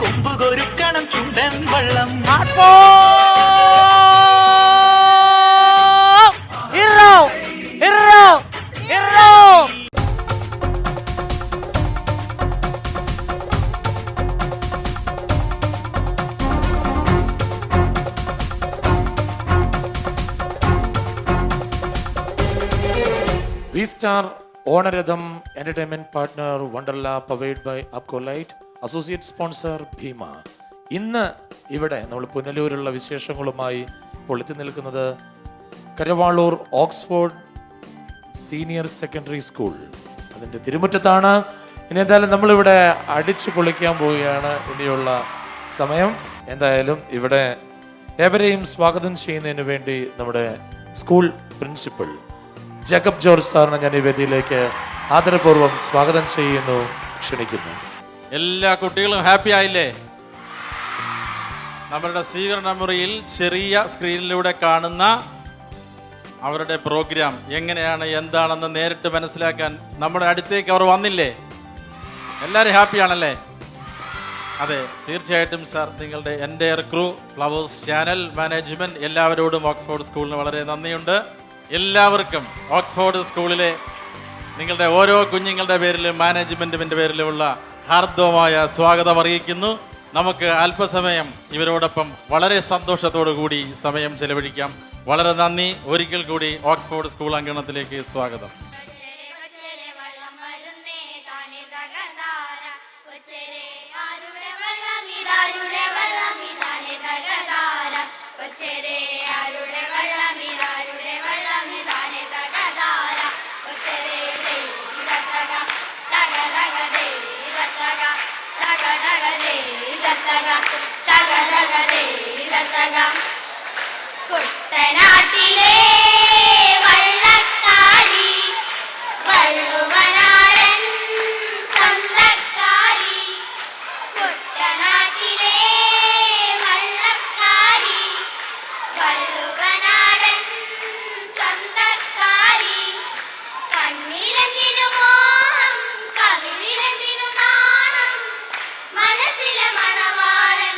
കൊമ്പുകൊരുക്കണം ചുണ്ടൻ വള്ളം. വി സ്റ്റാർ ഓണരഥം entertainment partner Wonderla powered by Apcolite associate sponsor Bhima. ഇന്ന് ഇവിടെ നമ്മൾ പുനലൂരുള്ള വിശേഷങ്ങളുമായി പൊളിത്തി നിൽക്കുന്നത് Karavaloor Oxford senior secondary school അതിൻ്റെ തിരുമുറ്റത്താണ്. ഇനി എന്തായാലും നമ്മളിവിടെ അടിച്ചു പൊളിക്കാൻ പോവുകയാണ് ഇനിയുള്ള സമയം. എന്തായാലും ഇവിടെ ഏവരെയും സ്വാഗതം ചെയ്യുന്നതിന് വേണ്ടി നമ്മുടെ സ്കൂൾ പ്രിൻസിപ്പൽ ജേക്കബ് ജോർജ് സാറിനെ ഞാൻ ഈ വേദിയിലേക്ക് ആദരപൂർവ്വം സ്വാഗതം ചെയ്യുന്നു, ക്ഷണിക്കുന്നു. എല്ലാ കുട്ടികളും ഹാപ്പി ആയില്ലേ? നമ്മളുടെ സ്വീകരണ മുറിയിൽ ചെറിയ സ്ക്രീനിലൂടെ കാണുന്ന അവരുടെ പ്രോഗ്രാം എങ്ങനെയാണ് എന്താണെന്ന് നേരിട്ട് മനസ്സിലാക്കാൻ നമ്മുടെ അടുത്തേക്ക് അവർ വന്നില്ലേ? എല്ലാവരും ഹാപ്പിയാണല്ലേ? അതെ, തീർച്ചയായിട്ടും സാർ. നിങ്ങളുടെ entire crew, flowers channel management എല്ലാവരോടും ഓക്സ്ഫോർഡ് സ്കൂളിന് വളരെ നന്ദിയുണ്ട്. എല്ലാവർക്കും ഓക്സ്ഫോർഡ് സ്കൂളിലെ നിങ്ങളുടെ ഓരോ കുഞ്ഞുങ്ങളുടെ പേരിലും മാനേജ്മെൻറ്റിൻ്റെ പേരിലുമുള്ള ഹാർദവമായ സ്വാഗതം അറിയിക്കുന്നു. നമുക്ക് അല്പസമയം ഇവരോടൊപ്പം വളരെ സന്തോഷത്തോടു കൂടി സമയം ചെലവഴിക്കാം. വളരെ നന്ദി. ഒരിക്കൽ കൂടി ഓക്സ്ഫോർഡ് സ്കൂൾ അങ്കണത്തിലേക്ക് സ്വാഗതം. കുട്ടനാട്ടിലെ വള്ളക്കാരി വള്ളുവനാടൻ സ്വന്തക്കാരി. കുട്ടനാട്ടിലെ വള്ളക്കാരി വള്ളുവനാടൻ സ്വന്തക്കാരി. കണ്ണിലെന്തിനു മോഹം, കവിളിലെന്തിനു നാണം, മനസ്സിലെ മണവാളൻ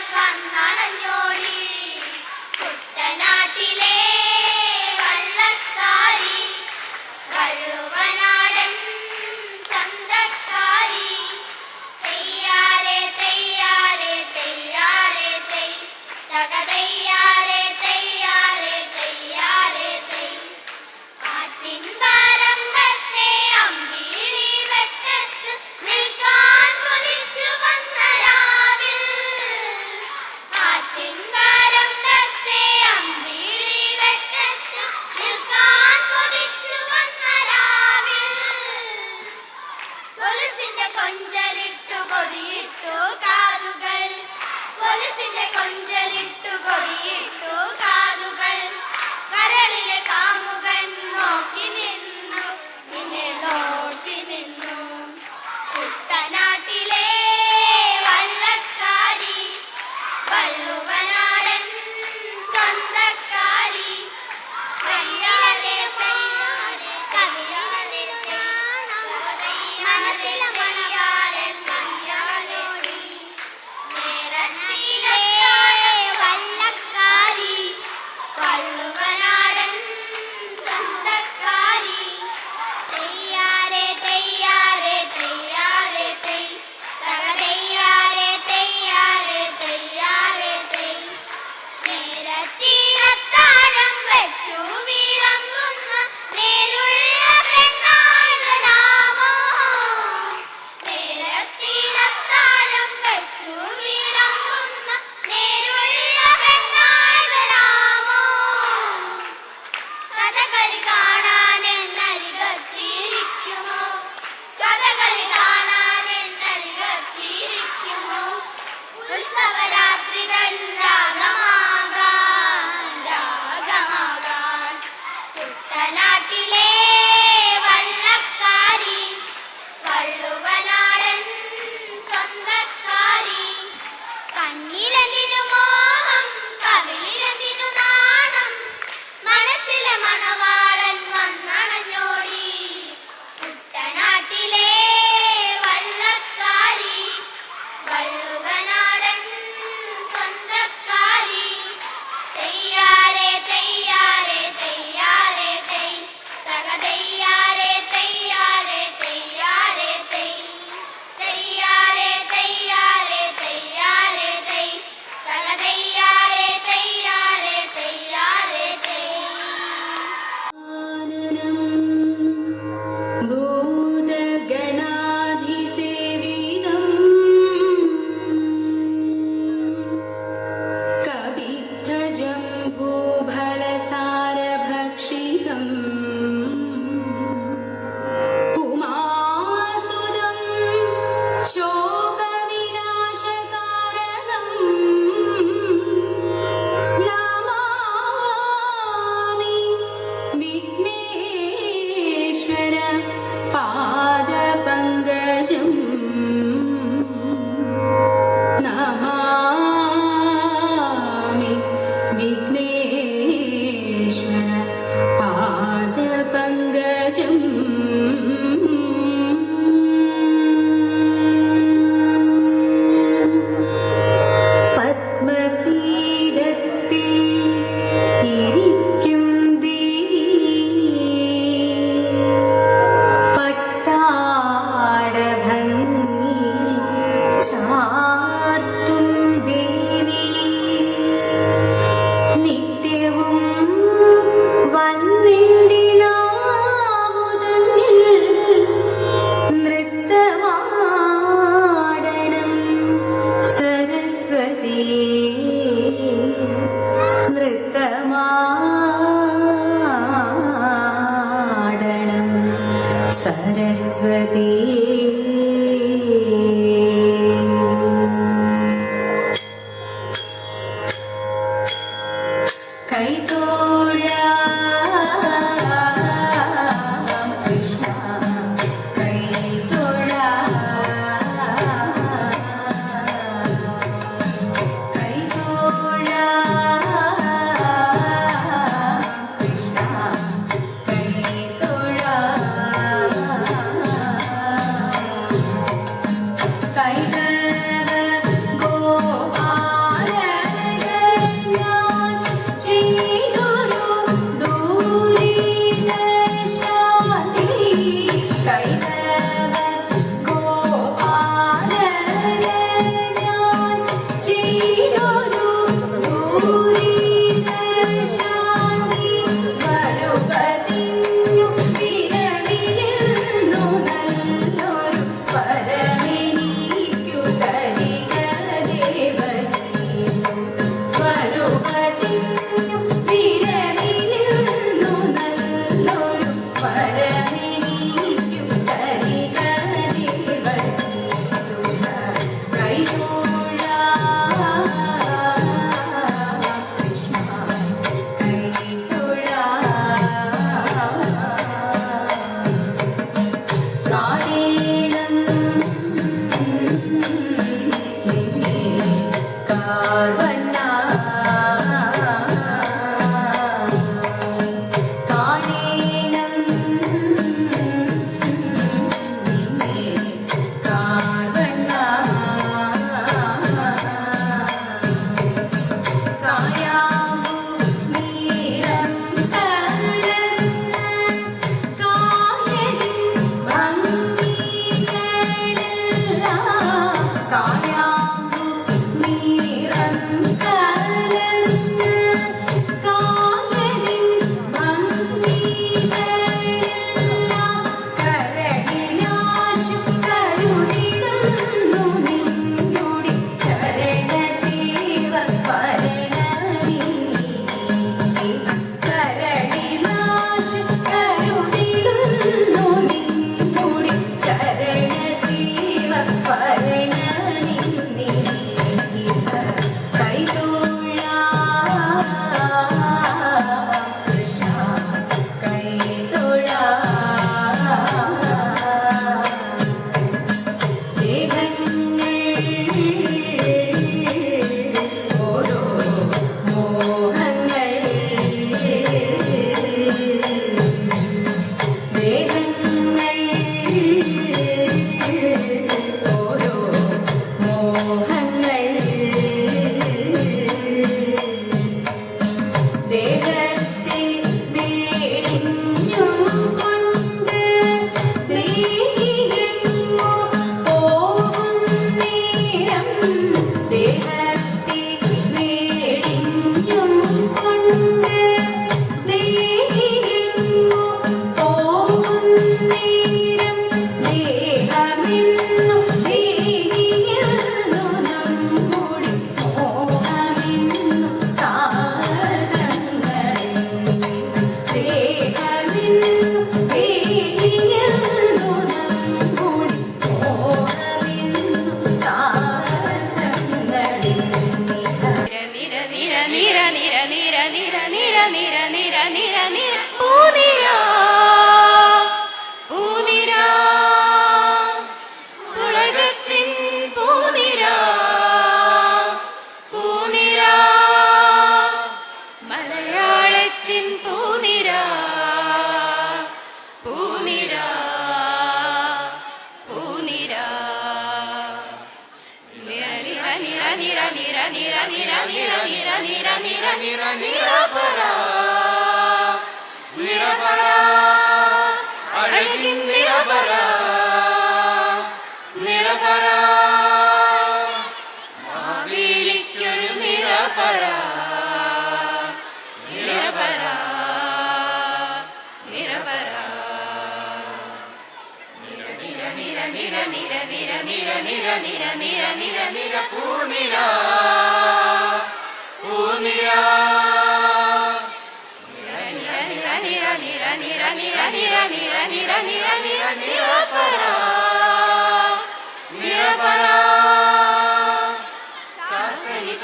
ഇരിക്കും ദേവി പട്ടാട ഭംഗി ചാർത്തും ദേവി നിത്യവും വന്നിടിനാവുതന്നിൽ നൃത്തമാടണം സരസ്വതി നൃത്തമാടണം സരസ്വതി കൈതോഴാം കൃഷ്ണ കൈതോഴാം കൃഷ്ണ കൈതോഴാം നിര നിര നിര നിര നിര നിര നിര നിര നിര നിര പൂനിര പൂനിര നിര നിര നിര നിര നിര നിര നിര നിര നിര നിര നിര നിരപര നിരപര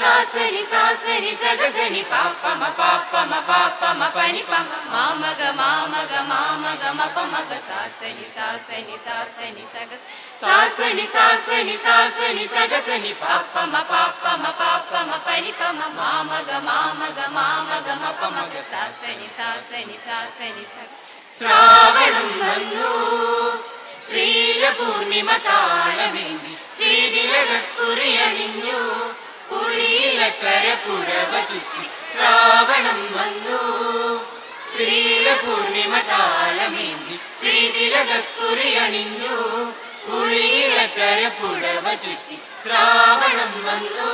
സാസനി സാസനി സാസനി സഗസനി പാപ്പമ പാപ്പമ പാപ്പമ പനി പമ മാമഗ മാമഗ മാമഗ മപമഗ സാസനി സാസനി സാസനി സഗസ് സാസനി സാസനി സാസനി സഗസനി പാപ്പമ പാപ്പമ പാപ്പമ പനി പമ മാമഗ മാമഗ മാമഗ മപമഗ സാസനി സാസനി സാസനി സഗ ശ്രാവണം വന്നു ശ്രീലപൂർണിമ താളമേന്തി ശ്രീതിലകക്കുറിയണിഞ്ഞു പുളിയിലക്കര പുഴവ ചുറ്റി ശ്രാവണം വന്നു ശ്രീലപൂർണിമ താളമേന്തി ശ്രീതിലകക്കുറിയണിഞ്ഞു പുളിയിലക്കര പുഴവ ചുറ്റി ശ്രാവണം വന്നു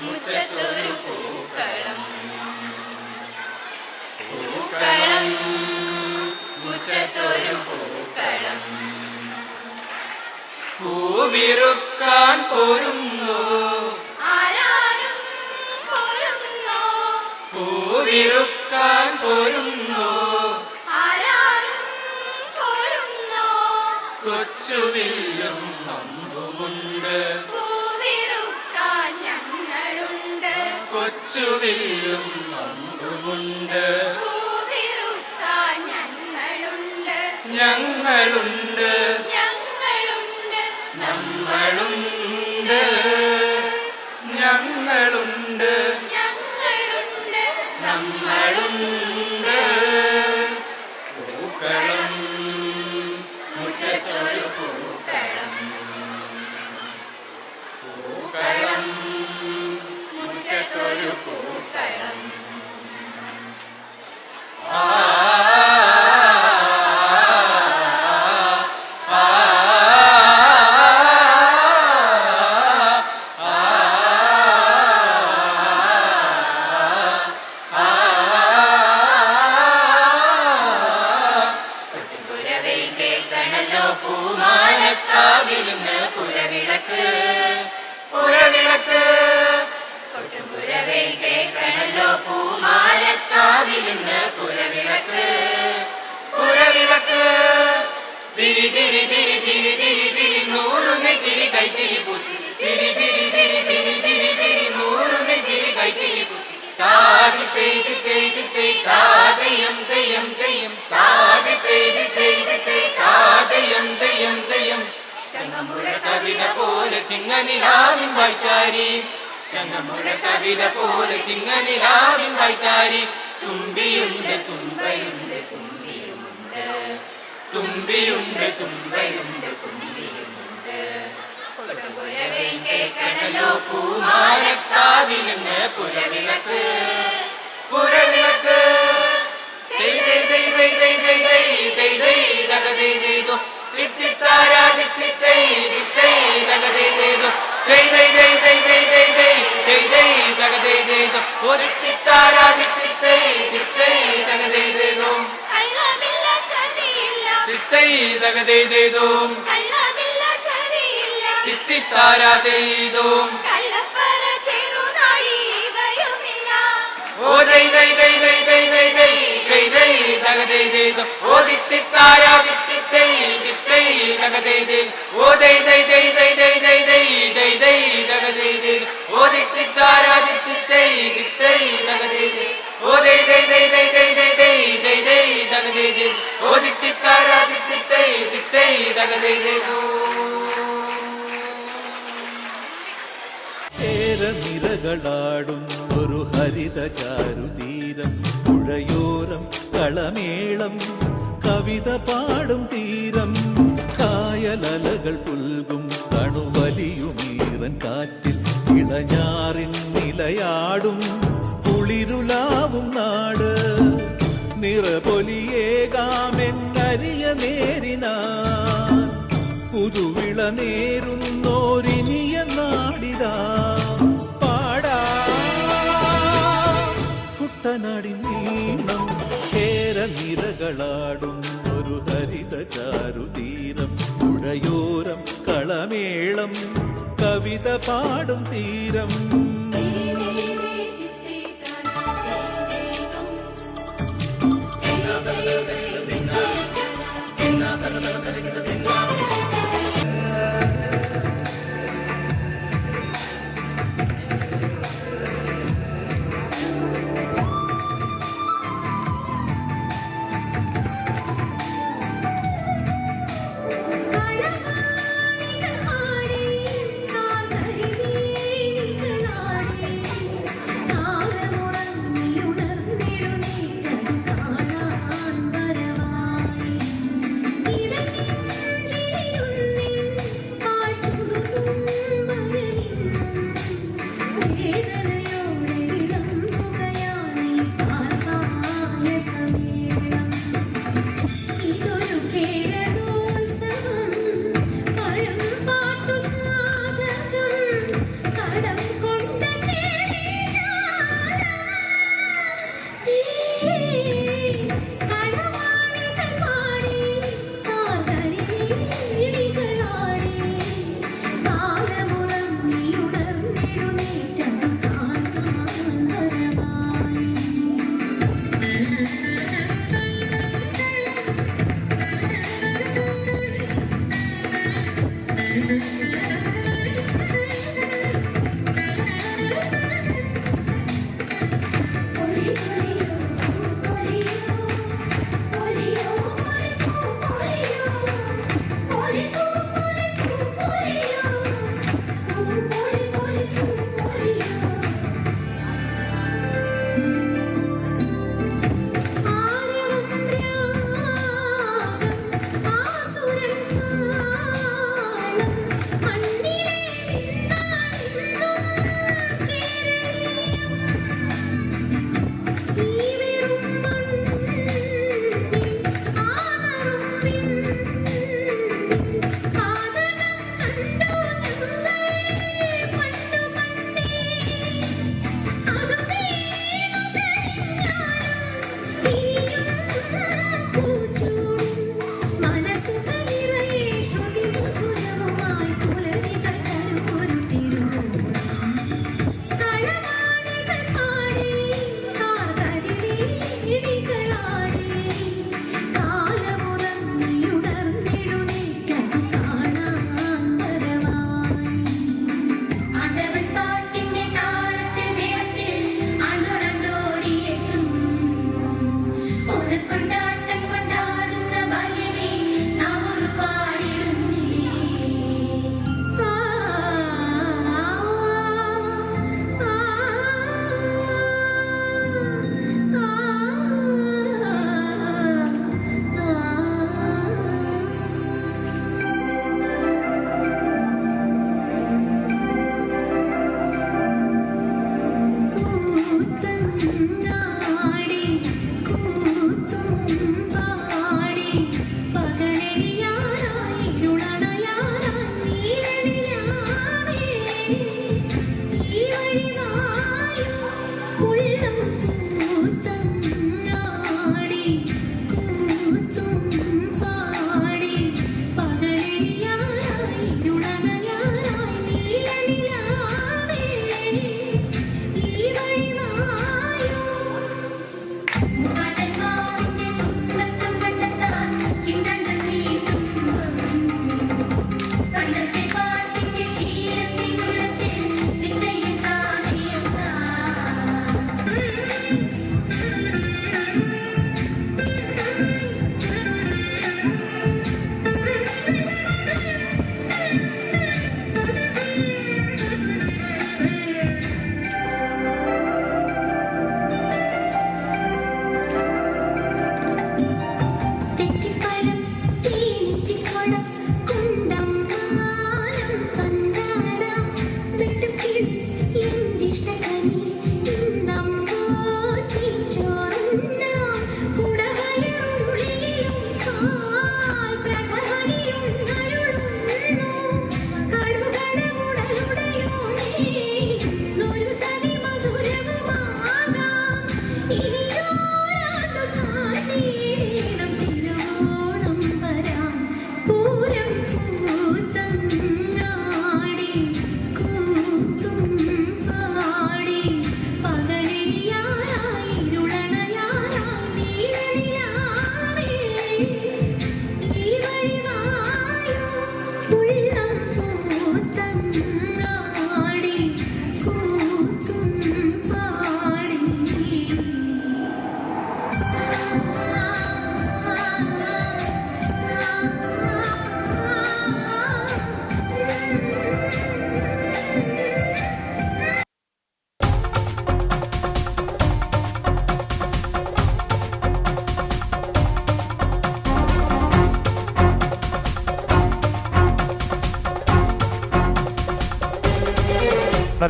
മുറ്റത്തൊരു പൂക്കളം പൂക്കളം മുറ്റത്തൊരു പൂക്കളം പൂവിറുക്കാൻ പൊരുന്നു ആരാരും പൊരുന്നോ പൂവിറുക്കാൻ പൊരുന്നു ആരാരും പൊരുന്നോ കൊച്ചുവില്ലും അമ്പുമുണ്ട് പൂവിറുക്കാൻ ഞങ്ങളുണ്ട് കൊച്ചുവില്ലും അമ്പുമുണ്ട് പൂവിറുക്കാൻ ഞങ്ങളുണ്ട് ഞങ്ങളുണ്ട് ഞങ്ങളുണ്ട് നമ്മളുണ്ട് ഞങ്ങളുണ്ട് ഞങ്ങളുണ്ട് നമ്മളുണ്ട് പൂക്കളം മുറ്റത്തൊരു പൂക്കളം പൂക്കളം മുറ്റത്തൊരു പൂക്കളം കൊട്ടുകുരവൈ കേൾക്കണല്ലോ പൂമാലക്കാവിലിന്ന് പുരവിളക്ക് പുരവിളക്ക് കൊട്ടുകുരവൈ കേൾക്കണല്ലോ പൂമാലക്കാവിലിന്ന് പുരവിളക്ക് പുരവിളക്ക് തിരി തിരി തിരി തിരി തിരി തിരി നൂറുകൈ തിരി കൈത്തിരി പൂത്തി തിരി തിരി തിരി തിരി തിരി തിരി നൂറുകൈ തിരി കൈത്തിരി പൂത്തി താതി തെയ്ത് തെയ്ത് തെയ് താതയം തെയ്യം തെയ്യം താതി തെയ്ത് തെയ്ത് തെയ് താതയം തെയ്യം തെയ്യം ചങ്ങമുഴ കവിത പോലെ ചിങ്ങനിലാവിൻ വായ്ക്കാരി ചങ്ങമുഴ കവിത പോലെ ചിങ്ങനിലാവിൻ വായ്ക്കാരി തുമ്പിയുണ്ട് തുമ്പയുണ്ട് കുമ്പിയുമുണ്ട് തുമ്പിയുണ്ട് തുമ്പയുണ്ട് കുമ്പിയുമുണ്ട് കൊട്ടുകുരവൈ കേൾക്കണല്ലോ പൂമാലക്കാവിലിന്ന് പുരവിളക്ക് പുരവിളക്ക് തെയ് തെയ് തെയ് തെയ് തെയ് തെയ് തെയ് തെയ് തെയ് തക തെയ് തെയ്തോ തിത്തിത്താരാ തിത്തിത്തൈ തിത്തൈ തക തെയ് തെയ്തോ തെയ് തെയ് തെയ് തെയ് തെയ് തെയ് തെയ് തെയ് തെയ് തക തെയ് തെയ്തോ ഓ തിത്തിത്താരാ തിത്തിത്തൈ തിത്തൈ തക തെയ് തെയ്തോ കള്ളമില്ല ചതിയില്ല തിത്തൈ തക തെയ് തെയ്തോ കള്ളമില്ല ചതിയില്ല തിത്തിത്താരാ തെയ്തോ കള്ളപ്പറ ചെറുനാഴി ഇവയുമില്ല ഓ ദൈ ദൈ ദൈ ദൈ ദൈ ദൈ ദൈ ദൈ ദൈ തക ദൈ ദൈ ദോ ഓ ദിത്തിത്താരാ ദിത്തിത്തൈ ദിത്തൈ തക ദൈ ദൈ ഓ ദൈ ദൈ ദൈ ദൈ ദൈ ദൈ ദൈ ദൈ ദൈ തക ദൈ ദൈ ഓ ദിത്തിത്താരാ ദിത്തിത്തൈ ദിത്തൈ തക ദൈ ദൈ ഓ ഓ ദേ ദേ ദേ ദേ ദേ ദേ ദേ ദേ ദേ ദഗ ദേ ദേ ഓ ദിക് ദിക് താര ദിക് ദിക് ദേ ദഗ ദേ ദേ നിരകളാടും ഒരു ഹരിത ചാരുതീരം പുഴയോരം കളമേളം കവിത പാടും തീരം കായലലകൾ പുൽകും കണുവലിയുമീറൻ കാറ്റിൽ ഇളഞ്ഞാറിൻ നിലയാടും കുളിരുലാവും നാട് നിറപൊലിയേകാമെന്നരിയ നേരിനാ പുതുവിള നേരുന്നോരിനിയ നാടിതാ പാടാ കുട്ടനാടിൻ നീണം കേരനിരകളാടും ഒരു ഹരിത ചാരുതീരം പുഴയോരം കളമേളം കവിത പാടും തീരം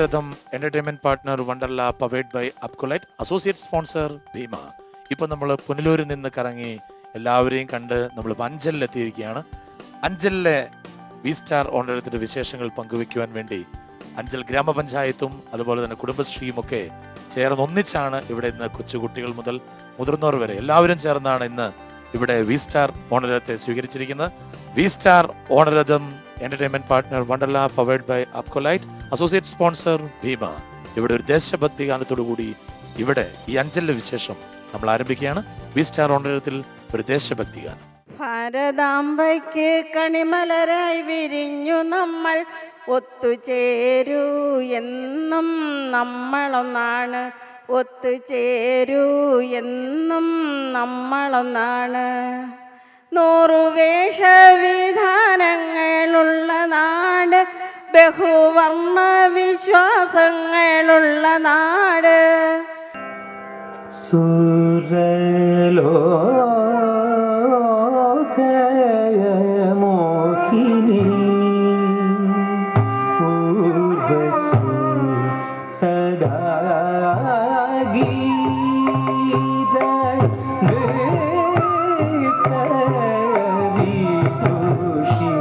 രഥം entertainment partner Wonderla powered by Apcolite associate sponsor Bhima. ഇപ്പൊ നമ്മൾ പുനലൂരിൽ നിന്ന് കറങ്ങി എല്ലാവരെയും കണ്ട് നമ്മൾ അഞ്ചലിലെത്തിയിരിക്കുകയാണ്. അഞ്ചലിലെ വി സ്റ്റാർ ഓണറത്തിന്റെ വിശേഷങ്ങൾ പങ്കുവെക്കുവാൻ വേണ്ടി അഞ്ചൽ ഗ്രാമപഞ്ചായത്തും അതുപോലെ തന്നെ കുടുംബശ്രീയും ഒക്കെ ചേർന്ന് ഒന്നിച്ചാണ് ഇവിടെ ഇന്ന് കൊച്ചുകുട്ടികൾ മുതൽ മുതിർന്നവർ വരെ എല്ലാവരും ചേർന്നാണ് ഇന്ന് ഇവിടെ വി സ്റ്റാർ ഓണരത്തെ സ്വീകരിച്ചിരിക്കുന്നത്. വി സ്റ്റാർ ഓണരഥം entertainment partner Wonderla powered by Apcolite associate sponsor Bhima. ഇവിടെ ഒരു ദേശഭക്തി ഗാനത്തോടു കൂടി ഇവിടെ ഈ അഞ്ചലിലെ വിശേഷം നമ്മൾ ആരംഭിക്കുകയാണ്. വി സ്റ്റാർ ഓണരത്തിൽ ഒരു ദേശഭക്തി ഗാനം. ഭാരതാംബയ്ക്ക് കണിമലരായി വിരിഞ്ഞു നമ്മൾ ഒത്തുചേരൂ എന്നും നമ്മളൊന്നാണ്, ഒത്തുചേരൂ എന്നും നമ്മളൊന്നാണ്. 100 വേഷവിധാനങ്ങളുള്ള നാട്, ബഹുവർണ്ണ വിശ്വാസങ്ങളുള്ള നാട്. മോഹിനി ഊർവശി സദാ ഗീത വിഭൂഷി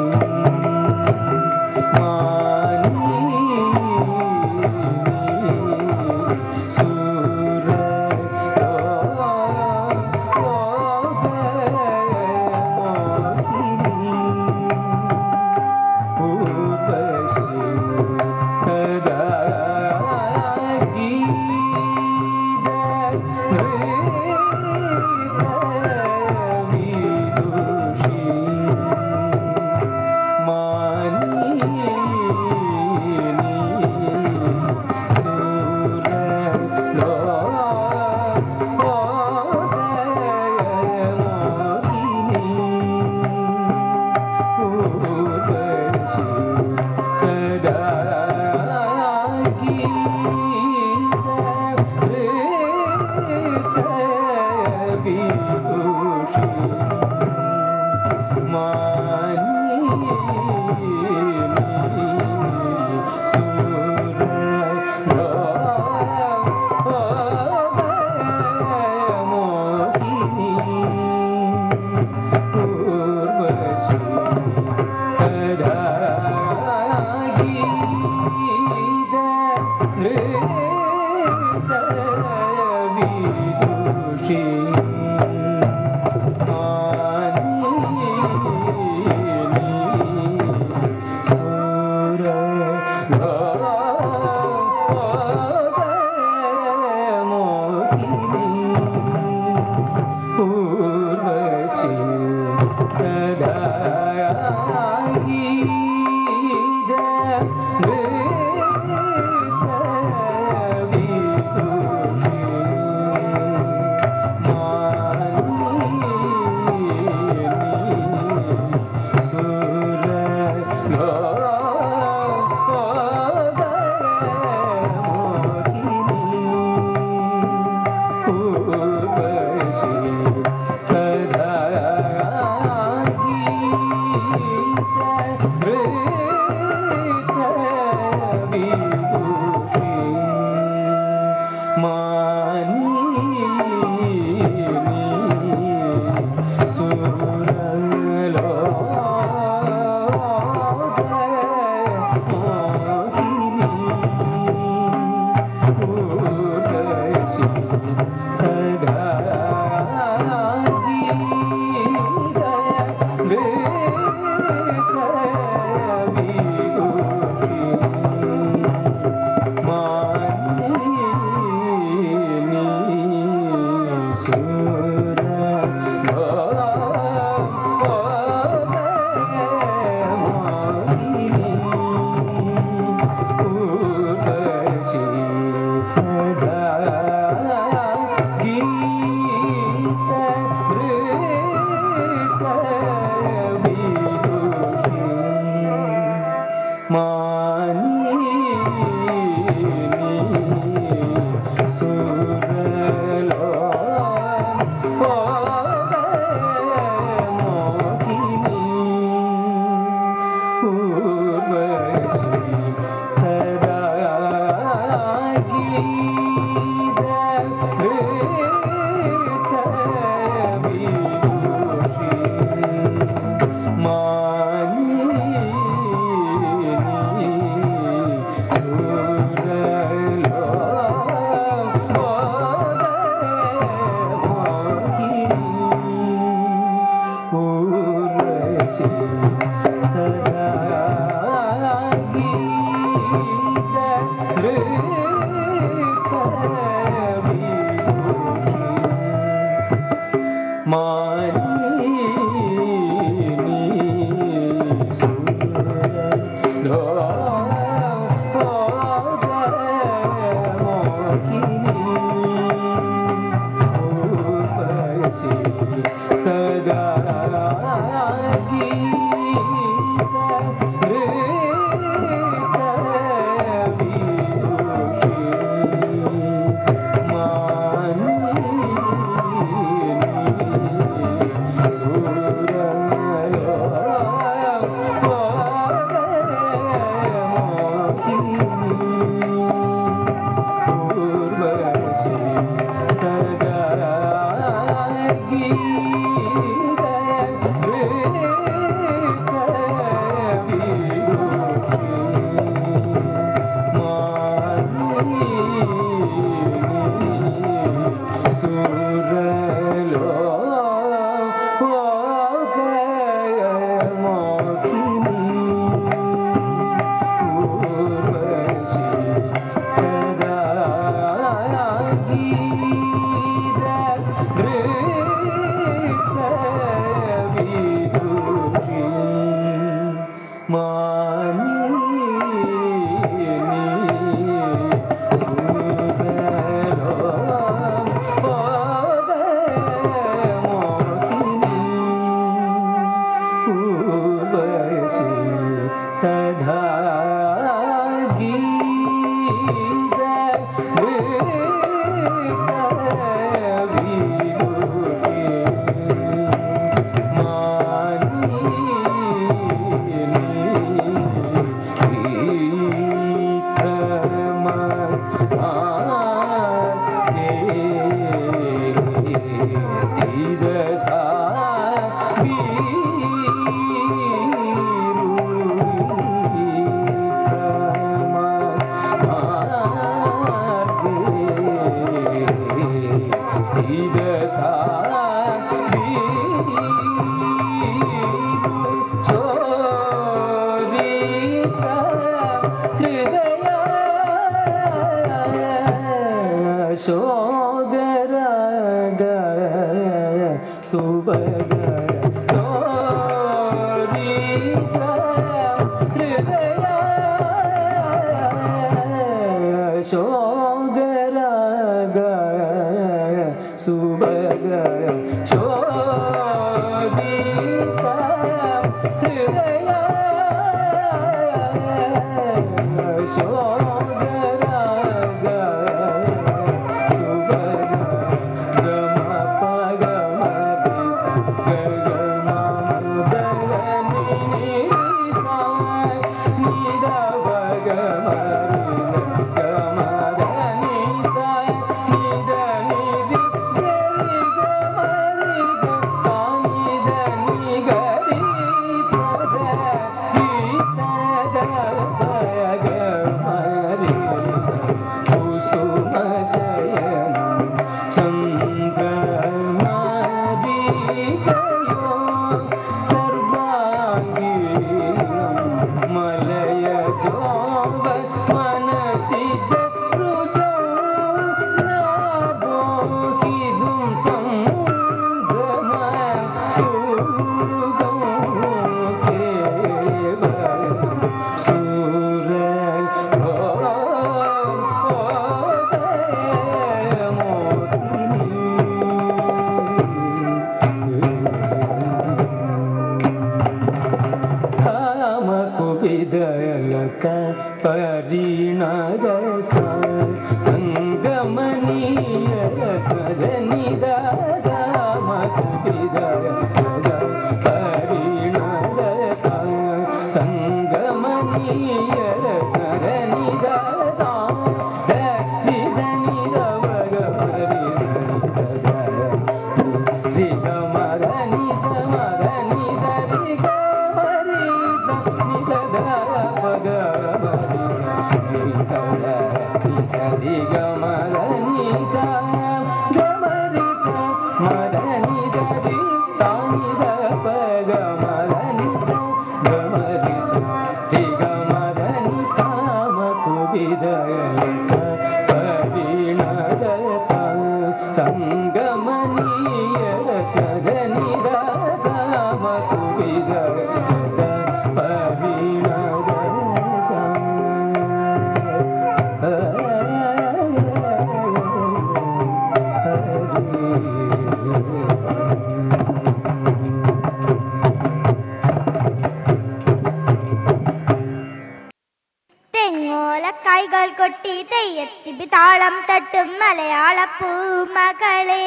കൈകൾ കൊട്ടി തെയ്യത്തിപ്പി താളം തട്ടും മലയാള പൂമകളെ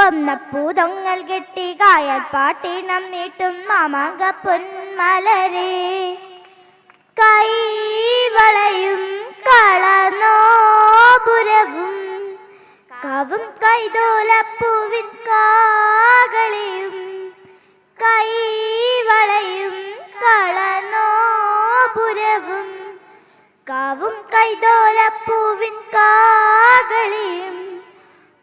കൊന്നപ്പൂതൊങ്ങൽ കെട്ടി കായൽ പാട്ടിണം നീട്ടും മാമാങ്ക പൊന്മലരെ കൈവളയും കളനോപുരവും കവും കൈതോലപ്പൂവിൻ കാകളിയും കൈവളയും കളനോപുരവും കാവും കൈതോലപ്പൂവിൻ കാകളിയും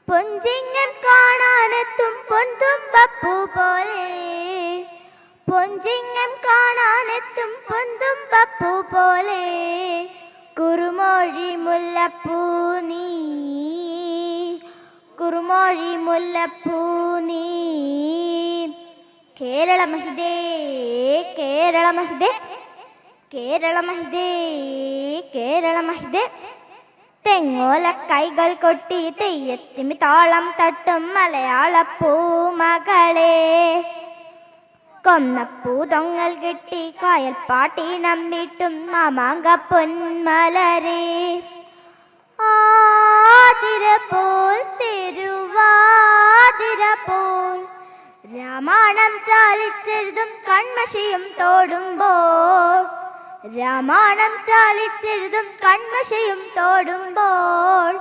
പൊഞ്ചിങ്ങൻ കാണാനെത്തും പൊൻതുമ്പപ്പൂ പോലെ പൊഞ്ചിങ്ങൻ കാണാനെത്തും പൊൻതുമ്പപ്പൂ പോലെ കുറുമൊഴി മുല്ലപ്പൂ നീ കുറുമൊഴി മുല്ലപ്പൂ നീ കേരള മഹിതേ കേരള മഹിതേ കേരള മഹിതേ കേരള മഹിതേ തെങ്ങോല കൈകൾ കൊട്ടി തെയ്യത്തിമി താളം തട്ടും മലയാളപ്പൂ മകളെ കൊന്നപ്പൂതൊങ്ങൽ കെട്ടി കായൽ പാട്ടിണം വീട്ടും മാമാങ്ക പൊന്മലരെ ആതിര പോൽ തിരുവാതിര പോൽ രാമായണം ചാലിച്ചെഴുതും കൺമഷിയും തോടുമ്പോൾ രാമായണം ചാലിച്ചെഴുതും കൺമഷയും തോടുമ്പോൾ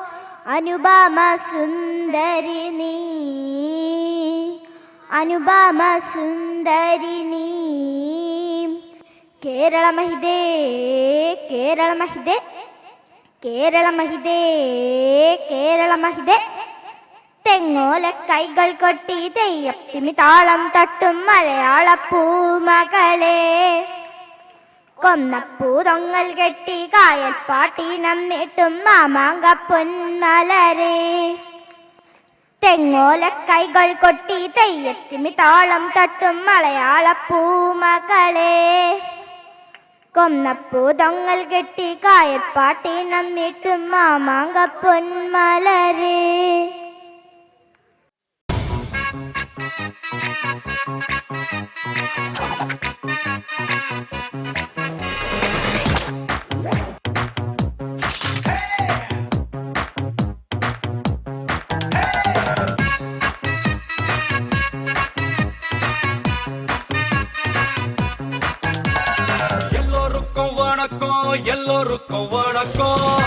അനുപമ സുന്ദരി നീ അനുപമ സുന്ദരി നീ കേരള മഹിതേ കേരള മഹിതേ കേരള മഹിതേ കേരള മഹിതേ തെങ്ങോല കൈകൾ കൊട്ടി തെയ്യത്തിമി താളം തട്ടും മലയാളപ്പൂ മകളെ കൊന്നപ്പൂതൊങ്ങൽ കെട്ടി കായൽ പാട്ടിണം നീട്ടും മാമാങ്ക പൊന്മലരെ തെങ്ങോല കൈകൾ കൊട്ടി തെയ്യത്തിമി താളം തട്ടും മലയാളപ്പൂ മകളെ കൊന്നപ്പൂതൊങ്ങൽ കെട്ടി കായൽ പാട്ടിണം നീട്ടും മാമാങ്ക പൊന്മലരെ எல்லோருக்கும் வணக்கம்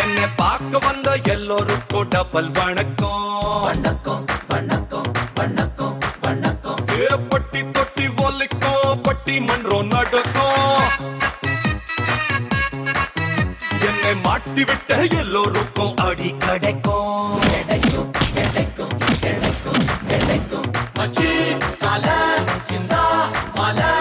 என்னை பார்க்க வந்த எல்லோருக்கும் டபுள் வணக்கம் வணக்கம் வணக்கம் வணக்கம் வணக்கம் பட்டி தொட்டி ஒலிக்கும் பட்டி மன்றம் நடக்கும் என்னை மாட்டி விட்ட எல்லோருக்கும் அடி கிடைக்கும் கிடைக்கும் கிடைக்கும் கிடைக்கும் கிடைக்கும் மச்சி கால இந்த மலை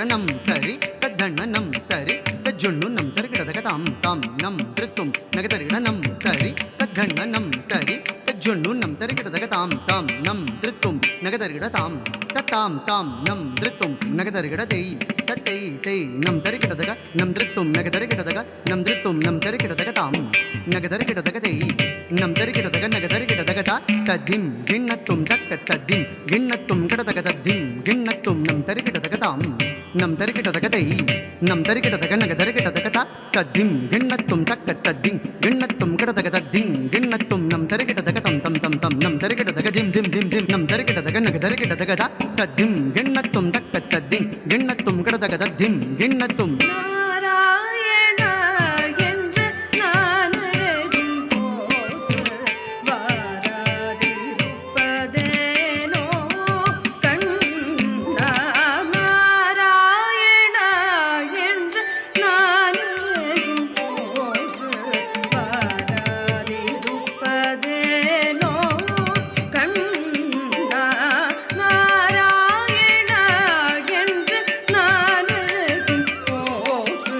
Nam tari, നം തരികിടതക താം താം നം ധൃത്തും നഗതരികിട താം തത്താം താം നം ധൃത്തും നഗതരികിട തൈ തത്തൈ തൈ നം തരികിടതക നം ധൃത്തും നഗതരികിടതക നം ധൃത്തും നം തരികിടതക താം നഗതരികിടതക തൈ നം തരികിടതക നഗതരികിടതക ത തദ്ദിം ഗിണ്ണത്തും തക്ക തദ്ദിം ഗിണ്ണത്തും കിടതക തദ്ദിം ഗിണ്ണത്തും നം തരികിടതക താം നം തരികിടതക തൈ നം തരികിടതക നഗതരികിടതക ത തദ്ദിം ഗിണ്ണത്തും തക്ക തദ്ദിം ഗിണ്ണത്തും കിടതക തദ്ദിം ഗിണ്ണത്തും നം തരികിടതക തം തം തം തം നം തരികിടതക ദിം ദിം ദിം ദിം നം തരികിടതക നഗതരികിടതക ത തദ്ദിം ഗിണ്ണത്തും തക്ക തദ്ദിം ഗിണ്ണത്തും കിടതക തദ്ദിം ഗിണ്ണത്തും நாராயண என்று நான் அழகும் போது வாராதிருப்பதேனோ கண்ணா. நாராயண என்று நான் அழகும் போது வாராதிருப்பதேனோ கண்ணா. நாராயண என்று நான் அழகும் போது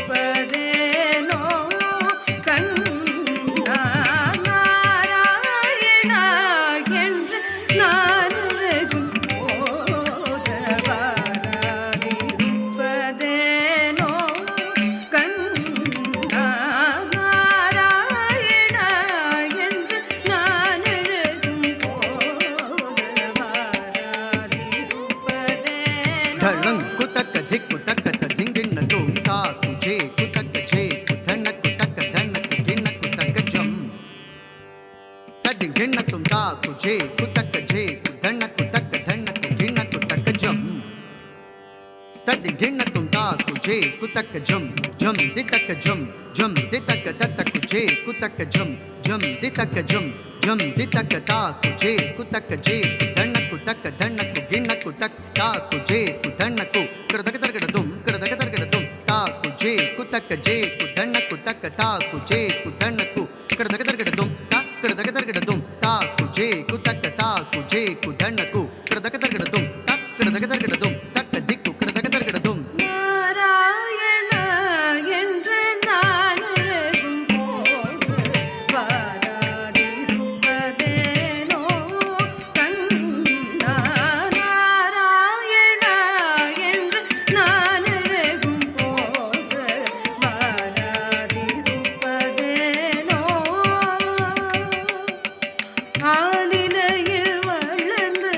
வாராதிருப்பதேனோ கண்ணா. நாராயண என்று நான் அழகும் போது வாராதிருப்பதேனோ கண்ணா. நாராயண என்று நான் அழகும் போது வாராதிருப்பதேனோ ಧಳಂ ಕುತಕ ಧಿಕ್ಕು ತಕ್ಕ ತದ್ದಿಂ ಗಿಣ್ಣತು ತಾ ಕುಜೆ ಕುತಕ ಜೆ ಕುಧನ ಕುತಕ ಧನ ಕುಗಿನ ಕುತಕ ಜಂ ತದ್ದಿಂ ಗಿಣ್ಣತು ತಾ ಕುಜೆ ಕುತಕ ಜೆ ಕುಧನ ಕುತಕ ಧನ ಕುಗಿನ ಕುತಕ ಜಂ ತದ್ದಿಂ ಗಿಣ್ಣತು ತಾ ಕುಜೆ ಕುತಕ ಜಂ ಜಂ ದಿತಕ ಜಂ ಜಂ ದಿತಕ ತತ್ತ ಕುಜೆ ಕುತಕ ಜಂ ಜಂ ದಿತಕ ಜಂ ಜಂ ದಿತಕ ತಾ ಕುಜೆ ಕುತಕ ಜೆ ಕುಧನ ಕುತಕ ಧನ ಕುಗಿನ ಕುತಕ ತಾ ಕುಜೆ ಕುಧನಕು ಕೃತಕ ತರ್ಗಡದುಂ ಕೃತಕ ತರ್ಗಡದುಂ ತಾ ಕುಜೆ ಕುತಕ ಜೆ ಕುಧನ ಕುತಕ ತಾ ಕುಜೆ ಕುಧನಕು ಕೃತಕ ತರ್ಗಡದುಂ ತಾ ಕೃತಕ ತರ್ಗಡದುಂ ತಾ ಕುಜೆ ಕುತಕ ತಾ ಕುಜೆ ಕುಧನಕು ಕೃತಕ ತರ್ಗಡದುಂ ತಾ ಕೃತಕ ತರ್ಗಡದುಂ ತಕ್ಕ ದಿಕ್ಕು ಕೃತಕ ತರ್ಗಡದುಂ நாராயண என்று நான் அழகும் போது வாராதிருப்பதேனோ கண்ணா. நாராயண என்று நான் அழகும் போது வாராதிருப்பதேனோ. ஆலிலையில் வளர்ந்து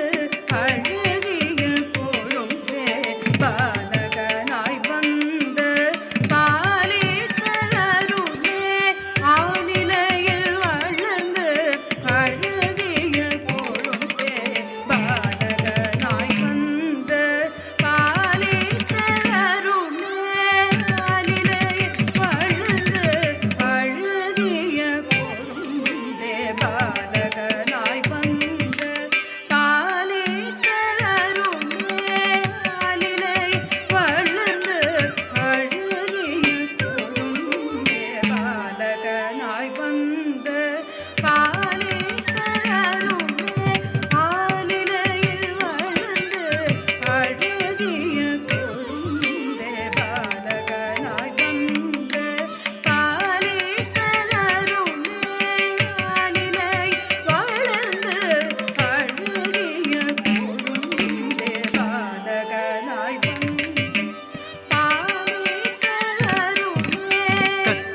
அழகிய கொழுந்தே பாலகனாய் வந்து பாலித்தருளே. ஆலிலையில் வளர்ந்து அழகிய கொழுந்தே பாலகனாய் வந்து பாலித்தருளே. ஆலிலையில் வளர்ந்து அழகிய கொழுந்தே பாலகனாய் வந்து பாலித்தருளே. ஆலிலையில் வளர்ந்து அழகிய கொழுந்தே பாலகனாய் வந்து பாலித்தருளே. ஆலிலையில் வளர்ந்து அழகிய கொழுந்தே பாலகனாய் வந்து பாலித்தருளே. ஆலிலை வளர்ந்து அழகிய கொழுந்தே பாலகனாய் வந்து பாலித்தருளே.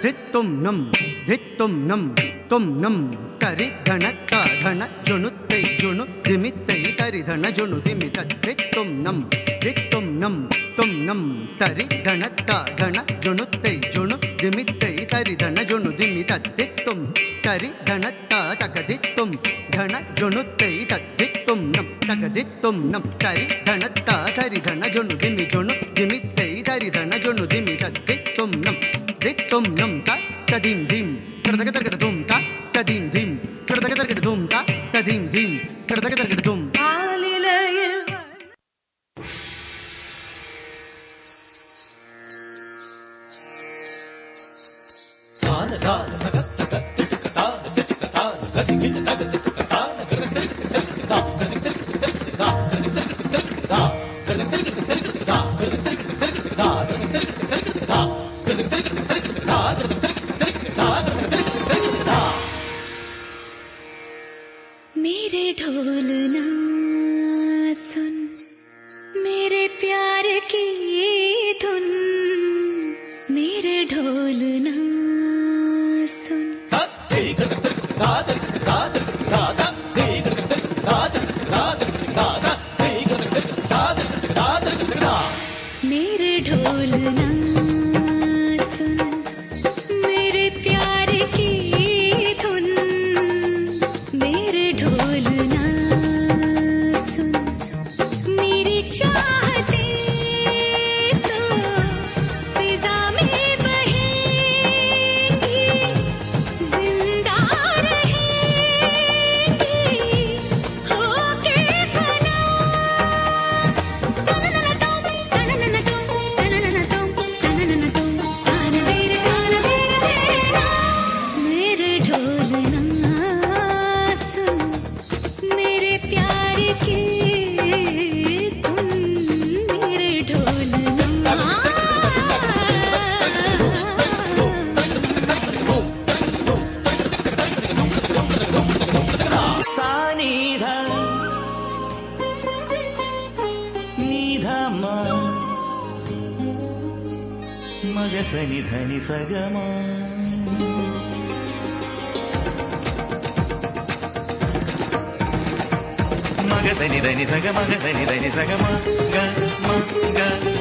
தித்தும் நம் தித்தும் நம் தும் நம் தரி தனக்க தன ஜுனுத்தை ஜுனு திமித்தை தரி தன ஜுனு திமி தித்தும் நம் தும் நம் தரி தனக்க தன ஜுனுத்தை ஜுனு திமித்தை தரி தன ஜுனு திமி தித்தும் தரி தனத்த தகதித்தும் தன ஜுனுத்தை தத்தித்தும் நம் தகதித்தும் நம் தரி தனத்த தரி தன ஜுனு திமித்தை தரி தன ஜுனு திமி தித்தும் நம் தித்தும் நம் ததிம் திம் கிருதக தர்கடதும் ததிம் திம் கிருதக தர்கடதும் ததிம் திம் கிருதக தர்கடதும் ஆலிலையில் मेरे ढोलना सुन, मेरे प्यार की धुन, मेरे ढोलना सुन। मेरे ढोलना सुन, मेरे प्यार की धुन, मेरे ढोलना सुन। मेरी चाहते तो फिजा में बहेंगी, जिंदा रहेंगी होके फना। मेरे ढोलना सुन, मेरे प्यार की धुन, मेरे ढोलना। सानिधा निधा मग सनि धनि सगम मग सनि धनि सग मग सनि धनि सगम ग म ग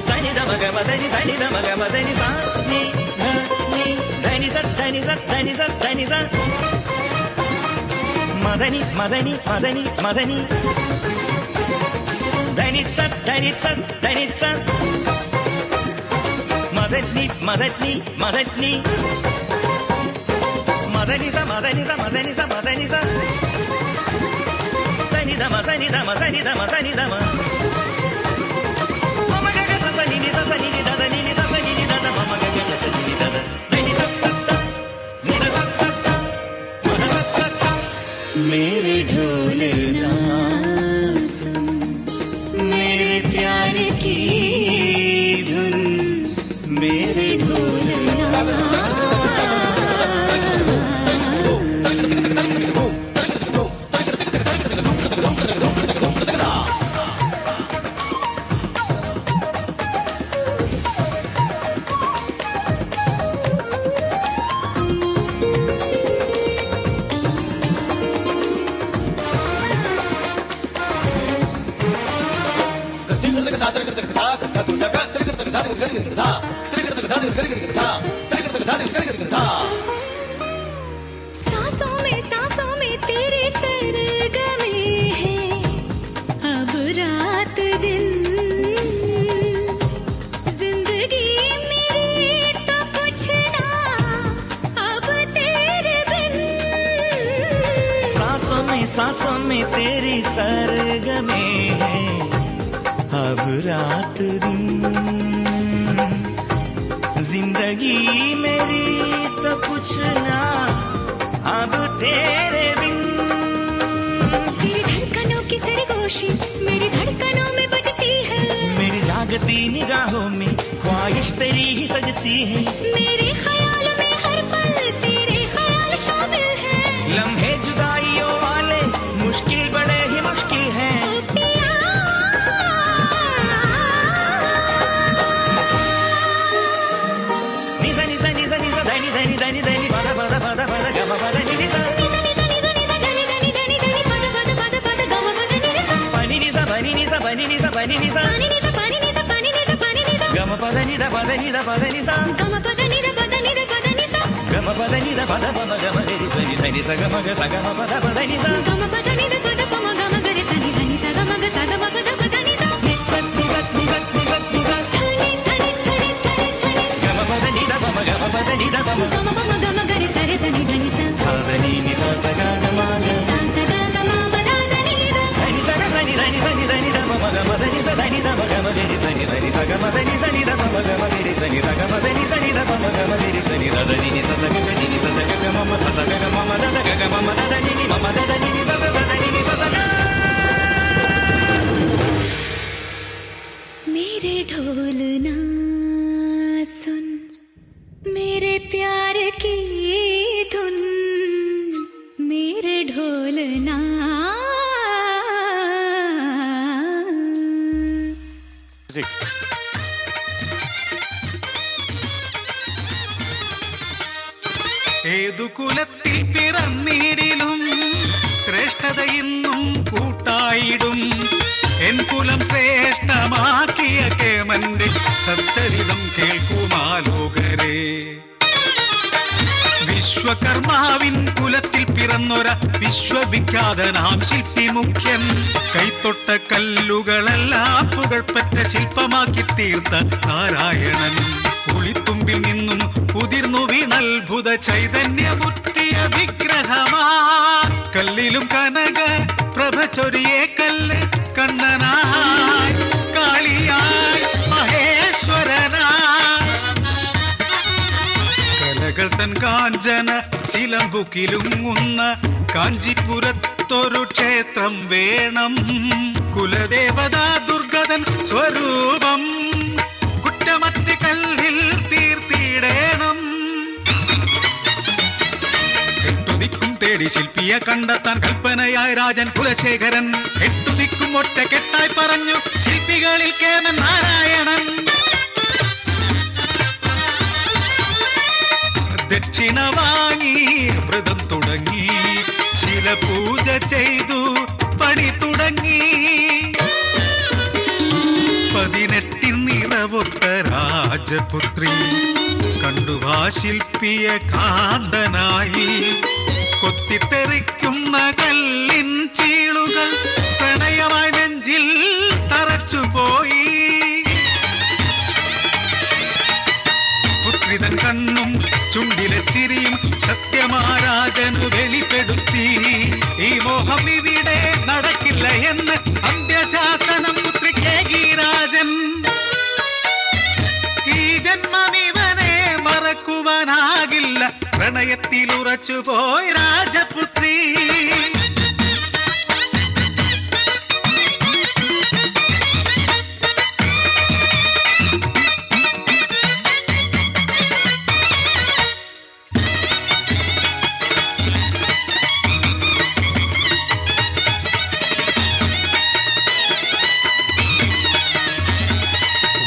सनि ध मग मदनि सनि ध मग मदनि सा नि ध नि धनि स धनि स धनि स धनि स मदनि मदनि मदनि मदनि धनि स धनि स धनि स मदनि मदनि मदनि मदनि स मदनि स मदनि स मदनि स सनि ध म सनि ध म सनि ध म सनि ध म मम ग ग स सनि नि स सनि नि ध ध नि नि स सनि नि ध ध मम ग ग स सनि नि ध ध धनि स स स नि ध स स स म ध स स स। मेरे ढोलना सुन, मेरे प्यार की धुन, मेरे ढोलना। सांसों में तेरे सरगमे हैं, अब रात दिन। जिंदगी मेरी तो कुछ ना अब तेरे बिन। सांसों में तेरी सरगमे हैं, अब रात दिन। जिंदगी मेरी तो कुछ ना अब तेरे बिन। तेरी धड़कनों की सरगोशी मेरी धड़कनों में बजती है, मेरी जागती निगाहों में ख्वाहिश तेरी ही सजती है। मेरे ख्याल में हर पल तेरे ख्याल शामिल है। लम्हे जुदाइयों वाले मुश्किल बड़े ही मुश्किल हैं। निजा निजा निजा निजा धनी धनी धनी धनी पद पद पद पद गम पद निजा pani ni sa pani ni sa pani ni sa pani ni sa gama pada ni da pada ni da pada ni sa gama pada ni da pada ni da pada ni sa gama pada ni da pada pada gama ni sa ni sa gama ga sa gama pada pada ni sa gama pada ni da pada pama gama ga re sa ni sa gama ga sa gama pada pada ni sa ni sa ni sa ni sa ni sa ni sa thani thani thani thani gama pada ni da pama gama pada ni da pama gama pama gama ga re sa ni sa pada ni sa sa gama ga sa sa gama pada ni da ni sa ga sa ni da pama gama da ni sa da ni da pama gama ga ni sa ni sa gama da ni sa ni da pama gama ga ni sa ni sa gama da ni sa ni da pama gama ga ni sa ni da ni sa sa ga ni sa sa ga mama sa sa ga mama da ga mama da ni ni mama da ni ni sa sa da ni ni sa sa ga। मेरे ढोलना सुन, मेरे प्यार की धुन, मेरे ढोलना കുലത്തിൽ പിറന്നീടിലും ശ്രേഷ്ഠത ഇന്നും കൂട്ടായിടും. N കുലം ശ്രേഷ്ഠമാക്കിയ കേമന്റെ സച്ചരിതം കേൾക്കുമാലോകരെ. വിശ്വകർമാവിൻ കുലത്തിൽ പിറന്നൊര വിശ്വവിഖ്യാതനാം ശില്പി മുഖ്യൻ. കൈത്തൊട്ട കല്ലുകളെല്ലാം പുകഴ്പെറ്റ ശില്പമാക്കി തീർത്ത നാരായണൻ. പുളിത്തുമ്പിൽ നിന്നും ഉതിർന്നു വീണത്ഭുത ചൈതന്യമുറ്റിയ വിഗ്രഹമാ. കല്ലിലും കനക പ്രഭ ചൊരിയേ കല്ല് കണ്ണനായി കാളിയായി മഹേശ്വരനായി. കലകൾ തൻ കാഞ്ചന ചിലമ്പുകിലുങ്ങുന്ന കാഞ്ചിപുരത്തൊരു ക്ഷേത്രം വേണം. കുലദേവതാ ദുർഗതൻ സ്വരൂപം കുറ്റമറ്റ കല്ലിൽ തീർത്തിടേണം. എട്ടുദിക്കും തേടി ശില്പിയെ കണ്ടെത്താൻ കൽപ്പനയായ രാജൻ കുലശേഖരൻ. എട്ടുദിക്കും ഒറ്റ കെട്ടായി പറഞ്ഞു ശില്പികളിൽ കേമൻ നാരായണൻ. ദക്ഷിണ വാങ്ങി വ്രതം തുടങ്ങി ശിലപൂജ ചെയ്തു പണി തുടങ്ങി. 18 നിറവൊത്ത രാജപുത്രി കണ്ടുവാ ശില്പിയെ കാന്തനായി. കൊത്തിത്തെറിക്കുന്ന കല്ലിൻ ചീളുകൾ പ്രണയമായി നെഞ്ചിൽ തറച്ചുപോയി. പുത്രിതൻ കണ്ണും ചുണ്ടിലെ ചിരിയും സത്യമാരാജനു വെളിപ്പെടുത്തി. ഈ മോഹം ഇവിടെ നടക്കില്ല എന്ന് അന്ത്യശാസനം പുത്രിക്കേകി രാജൻ. ഈ ജന്മം ഇവനെ മറക്കുവാനാകില്ല പ്രണയത്തിൽ ഉറച്ചുപോയി രാജപുത്രി.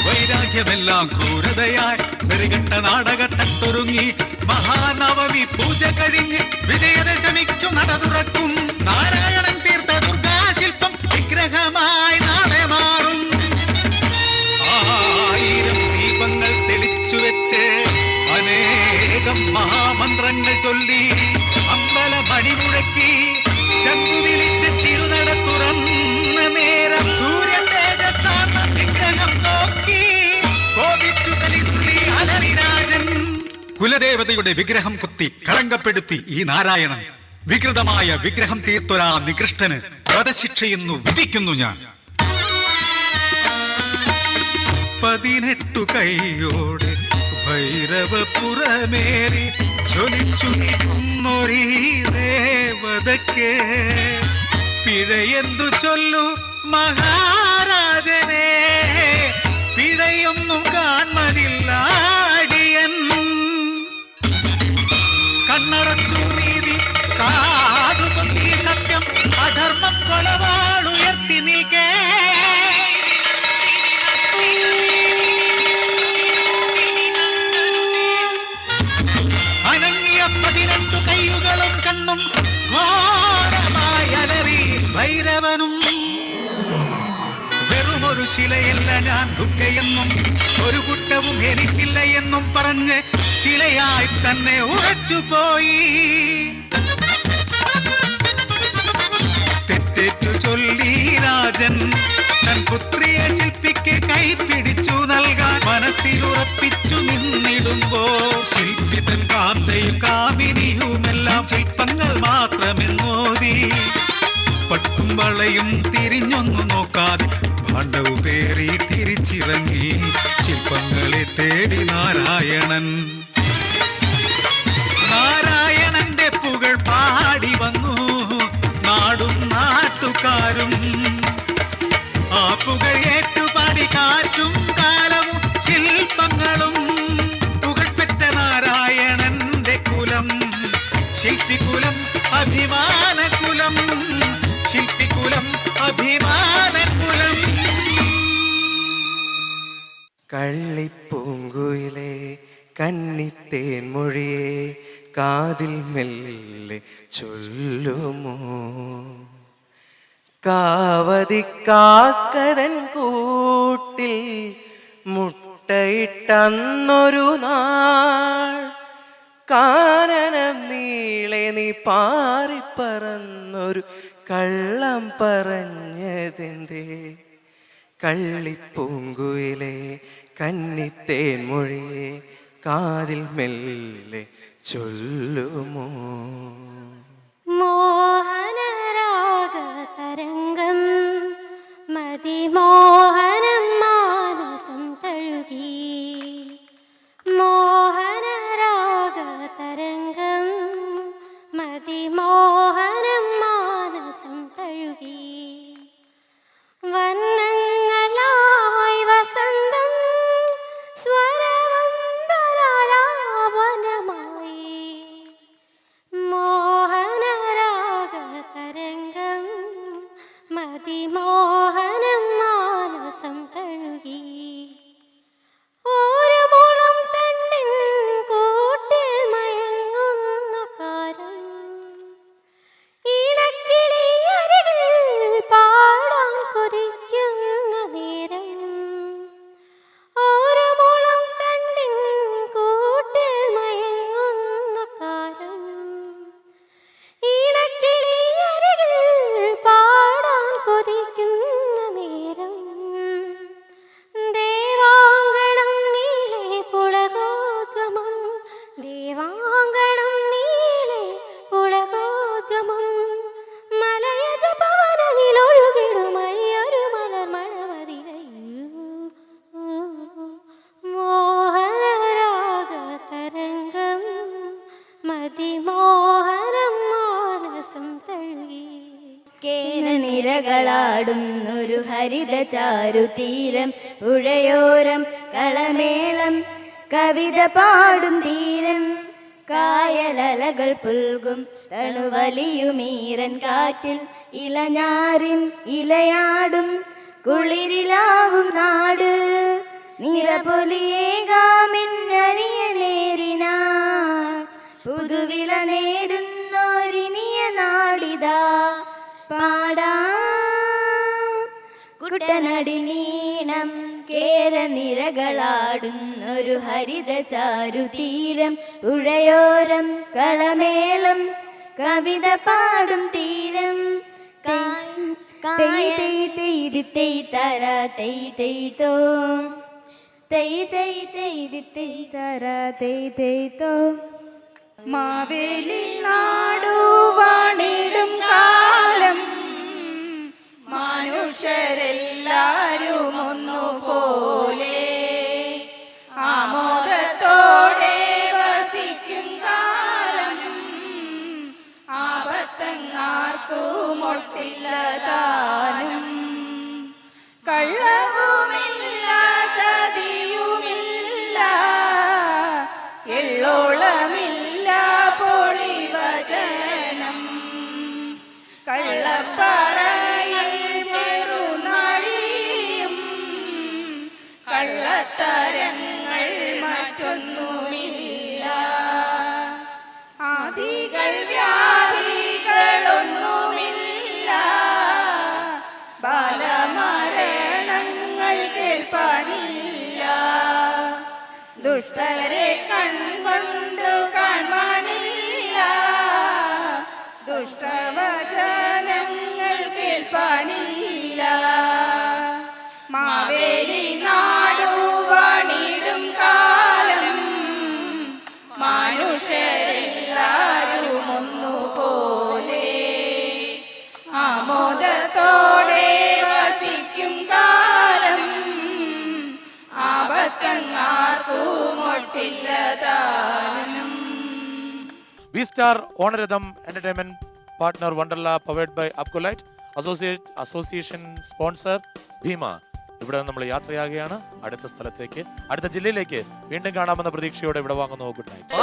വൈരാഗ്യമെല്ലാം ക്രൂരതയായി വെറുകെട്ട നാടകത്തൊരുങ്ങി. മഹാനവമി പൂജ കഴിഞ്ഞ് വിജയദശമിക്കും നട തുറക്കും. നാരായണൻ തീർത്ത ദുർഗാശില്പം വിഗ്രഹമായി നാളെ മാറും. 1000 ദീപങ്ങൾ തെളിച്ചു വെച്ച് അനേകം മഹാമന്ത്രങ്ങൾ ചൊല്ലി അമ്പല മണി മുഴക്കി ശംഖു വിളിച്ച് തിരുനട തുറന്ന നേരം സൂര്യ തേജസ്സാർന്ന വിഗ്രഹം നോക്കി കോപിച്ചു കലിതുള്ളി അലറിരാജൻ. കുലദേവതയുടെ വിഗ്രഹം കുത്തി കളങ്കപ്പെടുത്തി ഈ നാരായണൻ. വികൃതമായ വിഗ്രഹം തീർത്തൊരാ നികൃഷ്ടന് വധശിക്ഷയെന്നു വിധിക്കുന്നു ഞാൻ. 18 കൈയോടെ ഭൈരവപുരമേറി ജ്വലിച്ചു നിന്നൊരീ ദേവതയ്ക്ക് പിഴയെന്തു ചൊല്ലു മഹാരാജനെ. പിഴയൊന്നും കാൺമതില്ലാടിയൻ. കണ്ണടച്ചു നീതി കാതുകൊണ്ടീ സത്യം അധർമ്മം കൊലവാളുയർത്തി നിൽക്കേ. അനങ്ങിയ 18 കൈകളും കണ്ണും ഘോരമായലറി ഭൈരവനും. വെറുമൊരു ശിലയല്ല ഞാൻ ദുഃഖയെന്നും ഒരു കുറ്റവും എനിക്കില്ല എന്നും പറഞ്ഞ് ശിലയായി തന്നെ ഉറച്ചുപോയി. തെറ്റേറ്റു ചൊല്ലി രാജൻ തൻ പുത്രിയെ ശില്പിക്ക് കൈപിടിച്ചു നൽകാൻ മനസ്സിലുറപ്പിച്ചു നിന്നിടുമ്പോ ശില്പി തൻ കാന്തയും കാമിനിയുമെല്ലാം ശില്പങ്ങൾ മാത്രമെന്നോതി. പട്ടും വളയും തിരിഞ്ഞൊന്നു നോക്കാതെ ഭാണ്ഡവും പേറി തിരിച്ചിറങ്ങി ശില്പങ്ങളെ തേടി നാരായണൻ. നാരായണന്റെ പുകൾ പാടി വന്നു നാടും നാട്ടുകാരും. ആ പുകൾ ഏറ്റുപാടി കാറ്റും കാലവും ശില്പങ്ങളും. പുകഴ്പെറ്റ നാരായണന്റെ കുലം ശില്പികുലം അഭിമാനകുലം. ശില്പികുലം അഭിമാനകുലം. കള്ളിപ്പൂങ്കുയിലെ കന്നിത്തേൻ മൊഴിയെ കാതിൽ മെല്ലെ ചൊല്ലുമോ? കാവതി കാക്കതൻ കൂട്ടിൽ മുട്ടയിട്ടന്നൊരു നാൾ കാനനം നീളെ നീ പാറിപ്പറന്നൊരു കള്ളം പറഞ്ഞതെന്തേ? കള്ളിപ്പൂങ്കുയിലെ കന്നിത്തേൻ മൊഴിയെ കാതിൽ മെല്ലെ ചൊല്ലുമോ? മോഹനരാഗതരംഗം മതിമോഹനം മാനസം തഴുകി. മോഹനരാഗതരംഗം മതിമോഹനം മാനസം തഴുകി. വന്നങ്ങളായി വസന്തം സ്വരവന്തരാലാപനമായി. മോഹനരാഗതരംഗം മതിമോഹനം മാനസം തഴുകി. ഒരു മുളം തണ്ടിൻ കൂട്ടിൽ മയങ്ങുന്ന കാലം ഇണക്കിളി അരികിൽ പാടാൻ കൊതിക്കുന്ന നേരം. ഒരു മുളം തണ്ടിൻ കൂട്ടിൽ മയങ്ങുന്ന കാലം ഇണക്കിളി അരികിൽ പാടാൻ കൊതിക്കുന്ന നേരം. ദേവാങ്കണം നീളെ പുളകോദ്ഗമം, ദേവാങ്കണം നീളെ പുളകോദ്ഗമം. മലയജ പവനനിലൊഴുകിടുമയ്യൊരു മലർ മണമതിലയ്യൂ. മോഹനരാഗതരംഗം മതിമോഹനം മാനസം തഴുകി. കേരനിരകളാടുന്നൊരു ഹരിത ചാരുതീരം, പുഴയോരം കളമേളം കവിത പാടും തീരം. കായലലകൾ പുൽകും തണുവലിയുമീരൻ കാറ്റിൽ ഇളഞ്ഞാറിൻ ഇലയാടും കുളിരിലാവും നാട്. നിറപൊലിയേകാമെന്നറിയ നേരിനാ പുതുവിള നേരുന്നോരിനിയ നാടിതാ പാടാ. കുട്ടനടിനീണം കേരനിരകളാടുന്നൊരു ഹരിത ചാരുതീരം, പുഴയോരം കളമേളം കവിത പാടും തീരം. തെയ് തെയ് തെയ്തി തെയ് തര തെയ് തെയ് തോ, തെയ് തെയ് തെയ്തി തെയ് തര തെയ് തെയ് തോ. മാവേലി നാടുവാണിടും കാലം മനുഷ്യരെല്ലാരും ഒന്നുപോലെ ആമോദത്തോടെ വസിക്കും കാലം. ആപത്തങ്ങാർക്കും ഒട്ടില്ല താനും, കള്ളവുമില്ല ചതിയുമില്ല, എള്ളോളമില്ല പൊളിവചനം. കള്ളപ്പറയിൽ ചെറുനാഴിയും കള്ളത്തരങ്ങൾ മറ്റൊന്നുമില്ല. ആദികൾ വ്യാധികളൊന്നുമില്ല, ബാലമരണങ്ങൾ കേൾപ്പാനില്ല. ദുഷ്ടരെ കൺകൊണ്ടു കാണാനില്ല, ദുഷ്ടവചനങ്ങൾ കേൾപ്പാനില്ല. മാവേലി നാടുവാണിടും കാലം മനുഷ്യരെല്ലാരും ഒന്നുപോലെ ആമോദത്തോടെ വസിക്കും കാലം. ആപത്തങ്ങാർക്കും ഒട്ടില്ല താനും. വി സ്റ്റാർ ഓണരഥം entertainment partner Wonderla powered by Apcolite association sponsor Bhima. ഇവിടെ നമ്മൾ യാത്രയാകുകയാണ് അടുത്ത സ്ഥലത്തേക്ക്, അടുത്ത ജില്ലയിലേക്ക്. വീണ്ടും കാണാമെന്ന പ്രതീക്ഷയോടെ ഇവിടെ വാങ്ങുന്നു. Good night.